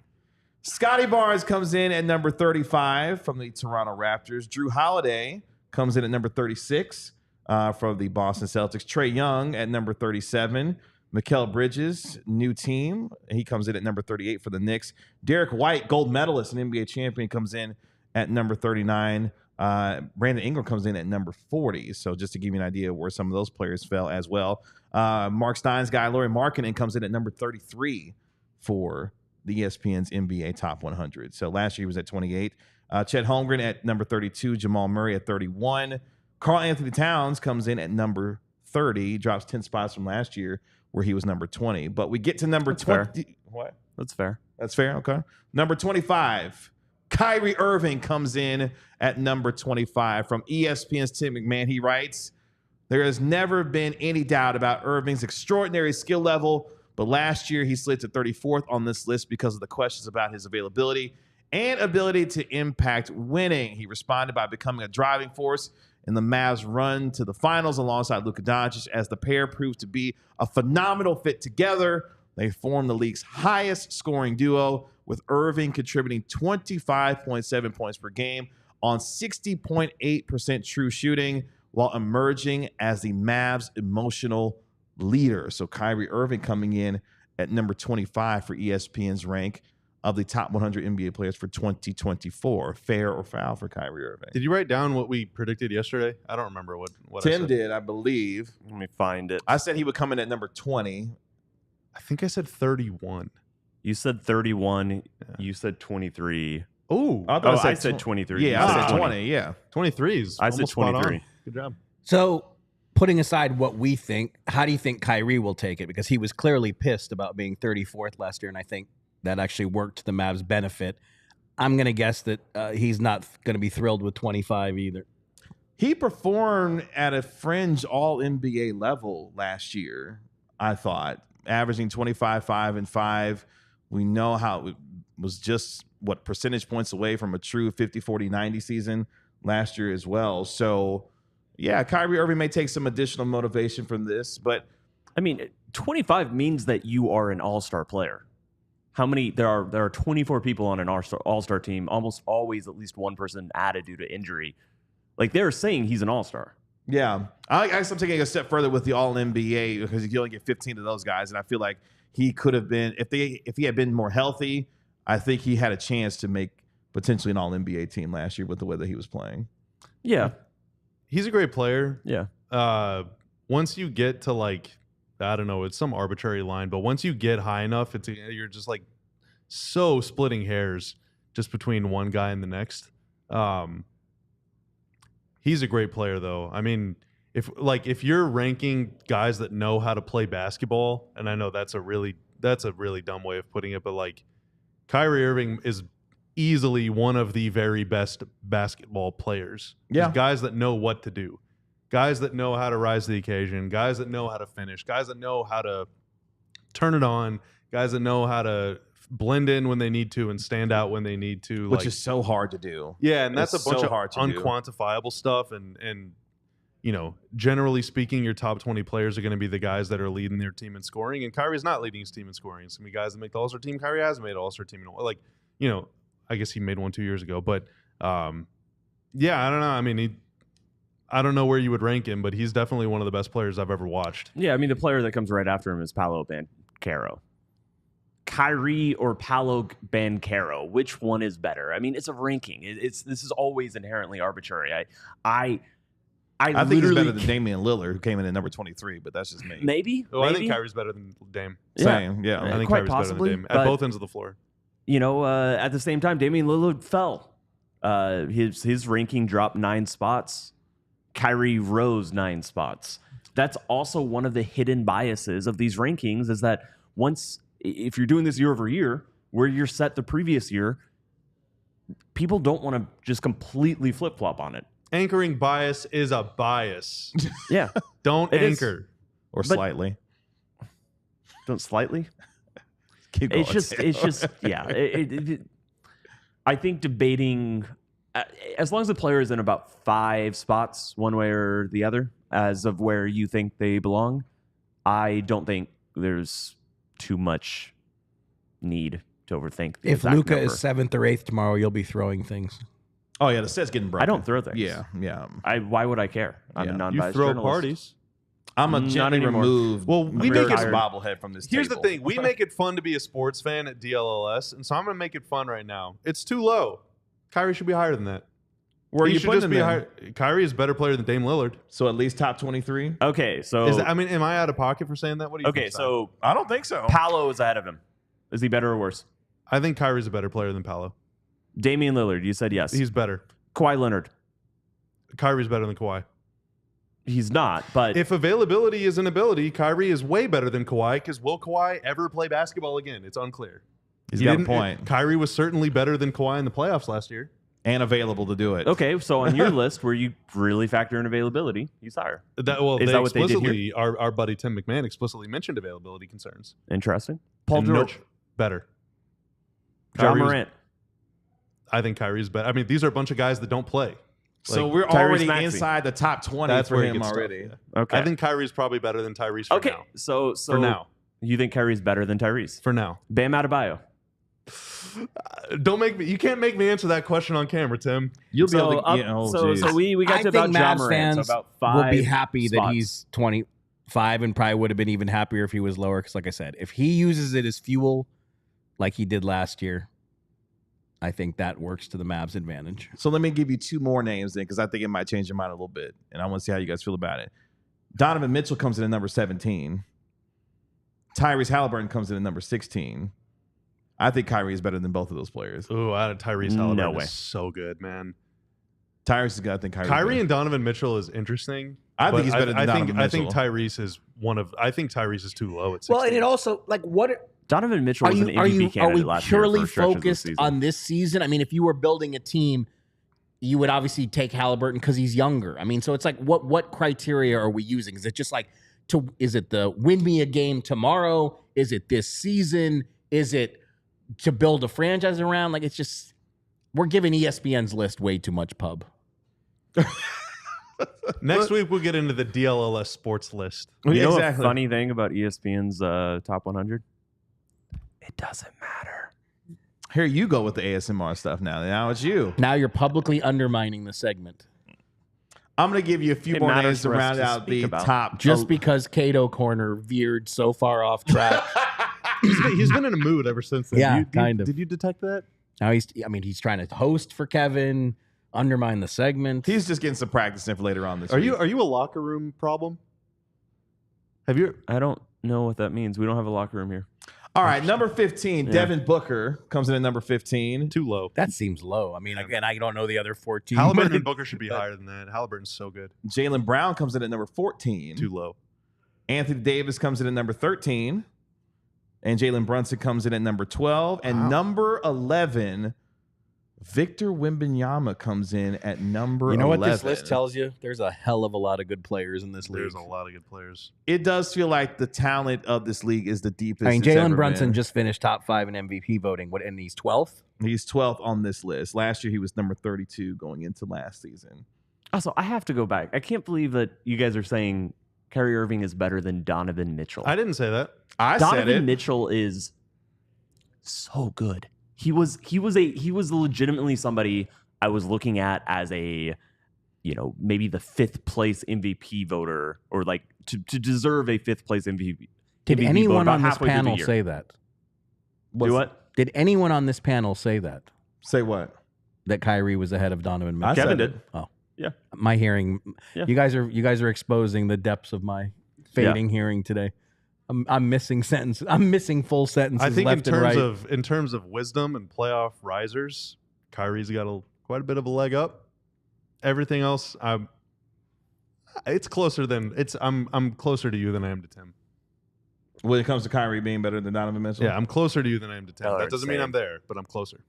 Scotty Barnes comes in at number 35 from the Toronto Raptors. Drew Holiday comes in at number 36 from the Boston Celtics. Trae Young at number 37. Mikal Bridges, new team. He comes in at number 38 for the Knicks. Derek White, gold medalist and NBA champion, comes in at number 39. Brandon Ingram comes in at number 40. So just to give you an idea of where some of those players fell as well. Marc Stein's guy, Lauri Markkanen, comes in at number 33 for the ESPN's NBA Top 100. So last year he was at 28. Chet Holmgren at number 32. Jamal Murray at 31. Karl Anthony Towns comes in at number 30. He drops 10 spots from last year where he was number 20. But we get to number That's fair. 20. What? That's fair. That's fair. Okay. Number 25. Kyrie Irving comes in at number 25. From ESPN's Tim McMahon, he writes, there has never been any doubt about Irving's extraordinary skill level, but last year he slid to 34th on this list because of the questions about his availability and ability to impact winning. He responded by becoming a driving force in the Mavs' run to the finals alongside Luka Doncic, as the pair proved to be a phenomenal fit together. They formed the league's highest scoring duo, with Irving contributing 25.7 points per game on 60.8% true shooting, while emerging as the Mavs' emotional leader. So Kyrie Irving coming in at number 25 for ESPN's rank of the top 100 NBA players for 2024. Fair or foul for Kyrie Irving? Did you write down what we predicted yesterday? I don't remember what Tim I said. did, I believe. Let me find it. I said he would come in at number 20. I think I said 31. You said 31. Yeah. You said 23. Oh, I said 23. Yeah, You I said said 20. Yeah. 23 is I said almost spot on. 23. Good job. So, putting aside what we think, how do you think Kyrie will take it? Because he was clearly pissed about being 34th last year, and I think that actually worked to the Mavs' benefit. I'm going to guess that he's not going to be thrilled with 25 either. He performed at a fringe all-NBA level last year, I thought, averaging 25, 5, and 5. We know how it was just, percentage points away from a true 50, 40, 90 season last year as well. So, yeah, Kyrie Irving may take some additional motivation from this, but I mean, 25 means that you are an all-star player. How many? There are 24 people on an all-star team. Almost always at least one person added due to injury. Like, they're saying he's an all-star. yeah, I guess I'm taking a step further with the All-NBA because you only get 15 of those guys, and I feel like he could have been, if he had been more healthy, I think he had a chance to make potentially an All-NBA team last year with the way that he was playing. Yeah. He's a great player. Yeah. Once you get to, like, I don't know, it's some arbitrary line, but once you get high enough, you're just like so splitting hairs just between one guy and the next. He's a great player, though. I mean, if you're ranking guys that know how to play basketball, and I know that's a really dumb way of putting it, but like Kyrie Irving is easily one of the very best basketball players. Yeah. There's guys that know what to do. Guys that know how to rise to the occasion, guys that know how to finish, guys that know how to turn it on, guys that know how to blend in when they need to and stand out when they need to. Which is so hard to do. Yeah, and that's It's a bunch so of hard to do. unquantifiable stuff. And you know, generally speaking, your top 20 players are going to be the guys that are leading their team in scoring. And Kyrie's not leading his team in scoring. It's going to be guys that make the All-Star team. Kyrie has made an All-Star team. Like, you know, I guess he made one 2 years ago. But, yeah, I don't know. I mean, I don't know where you would rank him, but he's definitely one of the best players I've ever watched. Yeah, I mean, the player that comes right after him is Paolo Banchero. Kyrie or Paolo Banchero, which one is better? I mean, it's a ranking. This is always inherently arbitrary. I think he's better than Damian Lillard, who came in at number 23, but that's just me. Maybe. Oh, I think Kyrie's better than Dame. Same, yeah. I think quite Kyrie's possibly, better than Dame at both ends of the floor. You know, at the same time, Damian Lillard fell. His ranking dropped 9 spots. Kyrie rose 9 spots. That's also one of the hidden biases of these rankings, is that if you're doing this year over year, where you're set the previous year, people don't want to just completely flip-flop on it. Anchoring bias is a bias. Yeah. Don't anchor. Or slightly. Don't slightly? Keep going. It's just, yeah. I think debating, as long as the player is in about 5 spots, one way or the other, as of where you think they belong, I don't think there's too much need to overthink. If Luka is 7th or 8th tomorrow, you'll be throwing things. Oh, yeah, the set's getting broken. I don't throw things. Yeah, yeah. Why would I care? I'm a You non-biased throw journalist. parties. I'm a Not gently anymore. removed. Well, we make it bobblehead from this Here's table. the thing. We make it fun to be a sports fan at DLLS, and so I'm going to make it fun right now. It's too low. Kyrie should be higher than that. Where are He you should putting just be him higher. Kyrie is a better player than Dame Lillard. So at least top 23? Okay, so Am I out of pocket for saying that? What do you think? okay, so I don't think so. Paolo is ahead of him. Is he better or worse? I think Kyrie's a better player than Paolo. Damian Lillard, you said yes. He's better. Kawhi Leonard. Kyrie's better than Kawhi. he's not. But if availability is an ability, Kyrie is way better than Kawhi, because will Kawhi ever play basketball again? It's unclear. He's got a point. Kyrie was certainly better than Kawhi in the playoffs last year. And available to do it. okay, so on your list where you really factor in availability, he's higher. Is that what they did here? Our buddy Tim McMahon explicitly mentioned availability concerns. Interesting. Paul And George. Better. John Kyrie was- Morant. I think Kyrie's better. I mean, these are a bunch of guys that don't play. So Like, we're Tyrese already Maxey. inside the top 20 That's for where he him gets already. stuff, yeah. Okay. I think Kyrie's probably better than Tyrese for okay. now. So For now. you think Kyrie's better than Tyrese? For now. Bam Adebayo. Don't make me. You can't make me answer that question on camera, Tim. You'll be So, able to. so we got I to about think John Mavs Morant. So fans about 5 will be happy that spots. he's 25 and probably would have been even happier if he was lower. Because, like I said, if he uses it as fuel like he did last year, I think that works to the Mavs' advantage. So let me give you 2 more names then, because I think it might change your mind a little bit. And I want to see how you guys feel about it. Donovan Mitchell comes in at number 17. Tyrese Halliburton comes in at number 16. I think Kyrie is better than both of those players. Ooh, Tyrese No Halliburton way. is so good, man. Tyrese is good. I think Kyrie and Donovan Mitchell is interesting. I think but he's better than Donovan I think Mitchell. Tyrese is I think Tyrese is too low at 16. Well, and it also, like, what Donovan Mitchell are was an you? MVP Are we candidate last year purely for stretches of the focused season. on this season? I mean, if you were building a team, you would obviously take Halliburton because he's younger. I mean, so it's like, what criteria are we using? Is it just like is it the win me a game tomorrow? Is it this season? Is it to build a franchise around? Like, it's just, we're giving ESPN's list way too much pub. Next week we'll get into the DLLS sports list. You know Exactly. a funny thing about ESPN's top 100? It doesn't matter. Here you go with the ASMR stuff now. Now it's you. Now you're publicly undermining the segment. I'm going to give you a few It more matters names to for us round to out speak the about. top. Just because Cato Corner veered so far off track. He's been in a mood ever since then. Yeah, kind of. Did you detect that? Now he's trying to host for Kevin, undermine the segment. He's just getting some practice in for later on this Are week. you a locker room problem? Have you? I don't know what that means. We don't have a locker room here. All right, number 15, Yeah. Devin Booker comes in at number 15. Too low. That seems low. I mean, again, I don't know the other 14. Halliburton and Booker should be higher than that. Halliburton's so good. Jaylen Brown comes in at number 14. Too low. Anthony Davis comes in at number 13. And Jalen Brunson comes in at number 12. And Wow. number 11, Victor Wembanyama comes in at number 11. You know what this list tells you? There's a hell of a lot of good players in this league. There's a lot of good players. It does feel like the talent of this league is the deepest. I mean, it's ever Jalen Brunson been. just finished top 5 in MVP voting. What? And he's 12th. He's 12th on this list. Last year, he was number 32 going into last season. Also, I have to go back. I can't believe that you guys are saying Kyrie Irving is better than Donovan Mitchell. I didn't say that. I said Donovan it. Mitchell is so good. He was legitimately somebody I was looking at as a, maybe the 5th place MVP voter, or like to deserve a 5th place MVP. Did MVP vote anyone about on this halfway through the panel year. say that? Do what? Did anyone on this panel say that? Say what? That Kyrie was ahead of Donovan Mitchell? I Kevin said did. it. Oh, Yeah. My hearing. Yeah. You guys are exposing the depths of my fading hearing today. I'm missing sentences. I'm missing full sentences. I think left in and right. terms of wisdom and playoff risers, Kyrie's got quite a bit of a leg up. Everything else, it's closer than it's. I'm closer to you than I am to Tim. When it comes to Kyrie being better than Donovan Mitchell? Yeah, I'm closer to you than I am to Tim. Oh, That doesn't mean same. I'm there, but I'm closer.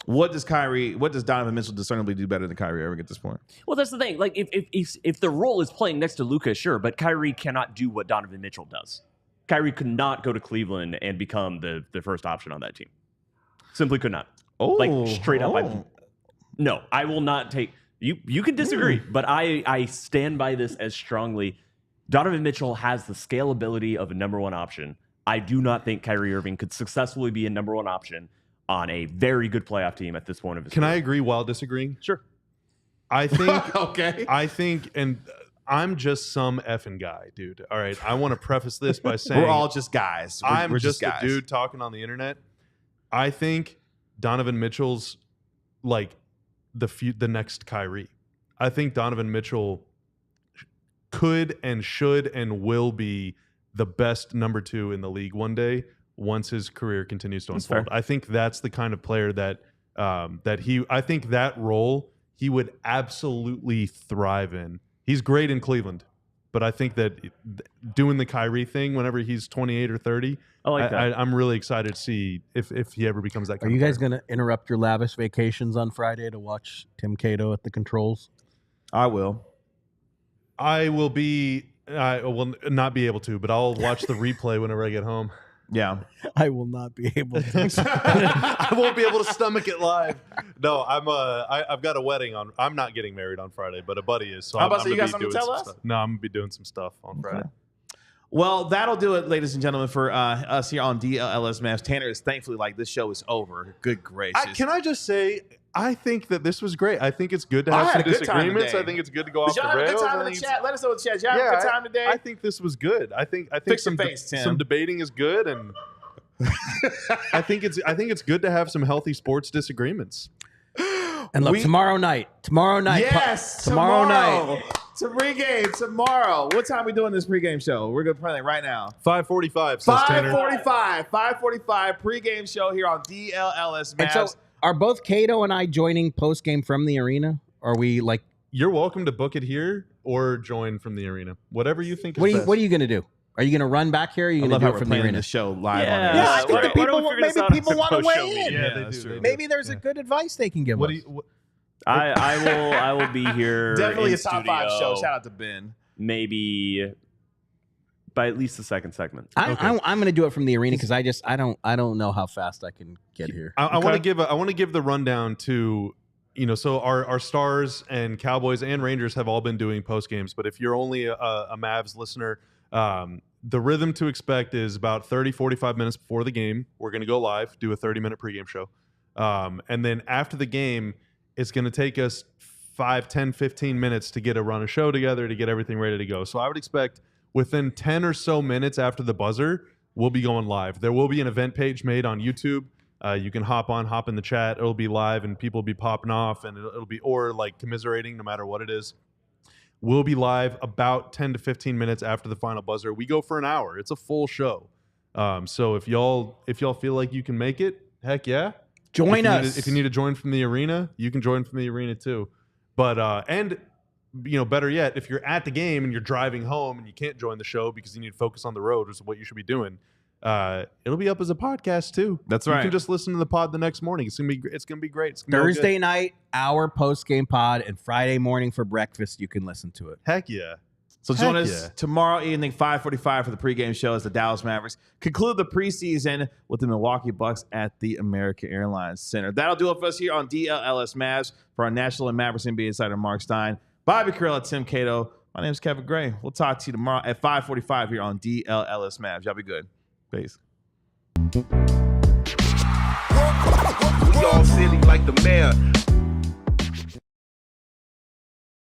What does Donovan Mitchell discernibly do better than Kyrie Irving at this point? Well, that's the thing. Like, if the role is playing next to Luka, sure, but Kyrie cannot do what Donovan Mitchell does. Kyrie could not go to Cleveland and become the first option on that team. Simply could not. Oh, Like, straight up. No, I will not take. You can disagree, but I stand by this as strongly. Donovan Mitchell has the scalability of a number 1 option. I do not think Kyrie Irving could successfully be a number 1 option on a very good playoff team at this point of his Can I career. agree while disagreeing? Sure. I think. Okay. and I'm just some effing guy, dude. All right. I want to preface this by saying We're all just guys. I'm we're just guys. a dude talking on the internet. I think Donovan Mitchell's like the next Kyrie. I think Donovan Mitchell could and should and will be the best number 2 in the league one day once his career continues to That's unfold. fair. I think that's the kind of player that I think that role he would absolutely thrive in. He's great in Cleveland. But I think that doing the Kyrie thing whenever he's 28 or 30, I like that. I'm really excited to see if he ever becomes that Are kind you of guys player. going to interrupt your lavish vacations on Friday to watch Tim Cato at the controls? I will. I will not be able to, but I'll watch the replay whenever I get home. Yeah. I will not be able to. I won't be able to stomach it live. No, I've got a wedding on. I'm not getting married on Friday, but a buddy is. So How I'm about so you gonna got be something to doing tell some us? stuff. No, I'm gonna be doing some stuff on Friday. Well, that'll do it, ladies and gentlemen, for us here on DLLS Mavs. Tanner is thankfully like, this show is over. Good gracious. Can I just say, I think that this was great. I think it's good to I have had some a good time disagreements. today. I think it's good to go Did off y'all the have a rails. good time I in the think chat? Let us know in the chat. Y'all have a good time today? I think this was good. I think Fix your some face, Tim. some debating is good, and I think it's good to have some healthy sports disagreements. And look, tomorrow night. Yes, tomorrow night. To pregame tomorrow. What time are we doing this pregame show? We're going to play it right now. 5:45. Says Tanner. 5:45 pregame show here on DLLS And Mavs. so, are both Cato and I joining post game from the arena? Are we like? You're welcome to book it here or join from the arena. Whatever you think is What best. are you going to do? Are you going to run back here? Or are you I going love to how do we're it from the playing arena? the show live Yeah. on air. Yeah, I Why think the don't we people figure this out maybe people on want to post-show weigh in. media? Yeah, they that's do. true. They do. Maybe there's a good advice they can give What us. do you, I will be here. Definitely in a top 5 studio, show. Shout out to Ben. Maybe by at least the second segment. I'm going to do it from the arena because I don't know how fast I can get here. I want to give the rundown to, so our Stars and Cowboys and Rangers have all been doing post games, but if you're only a Mavs listener, the rhythm to expect is about 30-45 minutes before the game. We're going to go live, do a 30-minute pregame show, and then after the game, it's going to take us 5, 10, 15 minutes to get a run a show together to get everything ready to go. So I would expect within 10 or so minutes after the buzzer, we'll be going live. There will be an event page made on YouTube. You can hop in the chat. It'll be live and people will be popping off and it'll be, or like commiserating no matter what it is. We'll be live about 10 to 15 minutes after the final buzzer. We go for an hour. It's a full show. So if y'all feel like you can make it, heck yeah. Join us. If you need to join from the arena, you can join from the arena too. But better yet, if you're at the game and you're driving home and you can't join the show because you need to focus on the road, which is what you should be doing, it'll be up as a podcast too. That's You right. can just listen to the pod the next morning. It's gonna be great. It's gonna be great. It's gonna be all Thursday good. night, our post game pod, and Friday morning for breakfast. You can listen to it. Heck yeah. So join Heck us yeah. tomorrow evening, 5:45 for the pregame show as the Dallas Mavericks conclude the preseason with the Milwaukee Bucks at the American Airlines Center. That'll do it for us here on DLLS Mavs. For our National and Mavericks NBA insider, Marc Stein, Bobby Carell, Tim Cato. My name is Kevin Gray. We'll talk to you tomorrow at 5:45 here on DLLS Mavs. Y'all be good. Peace. We all silly like the mayor.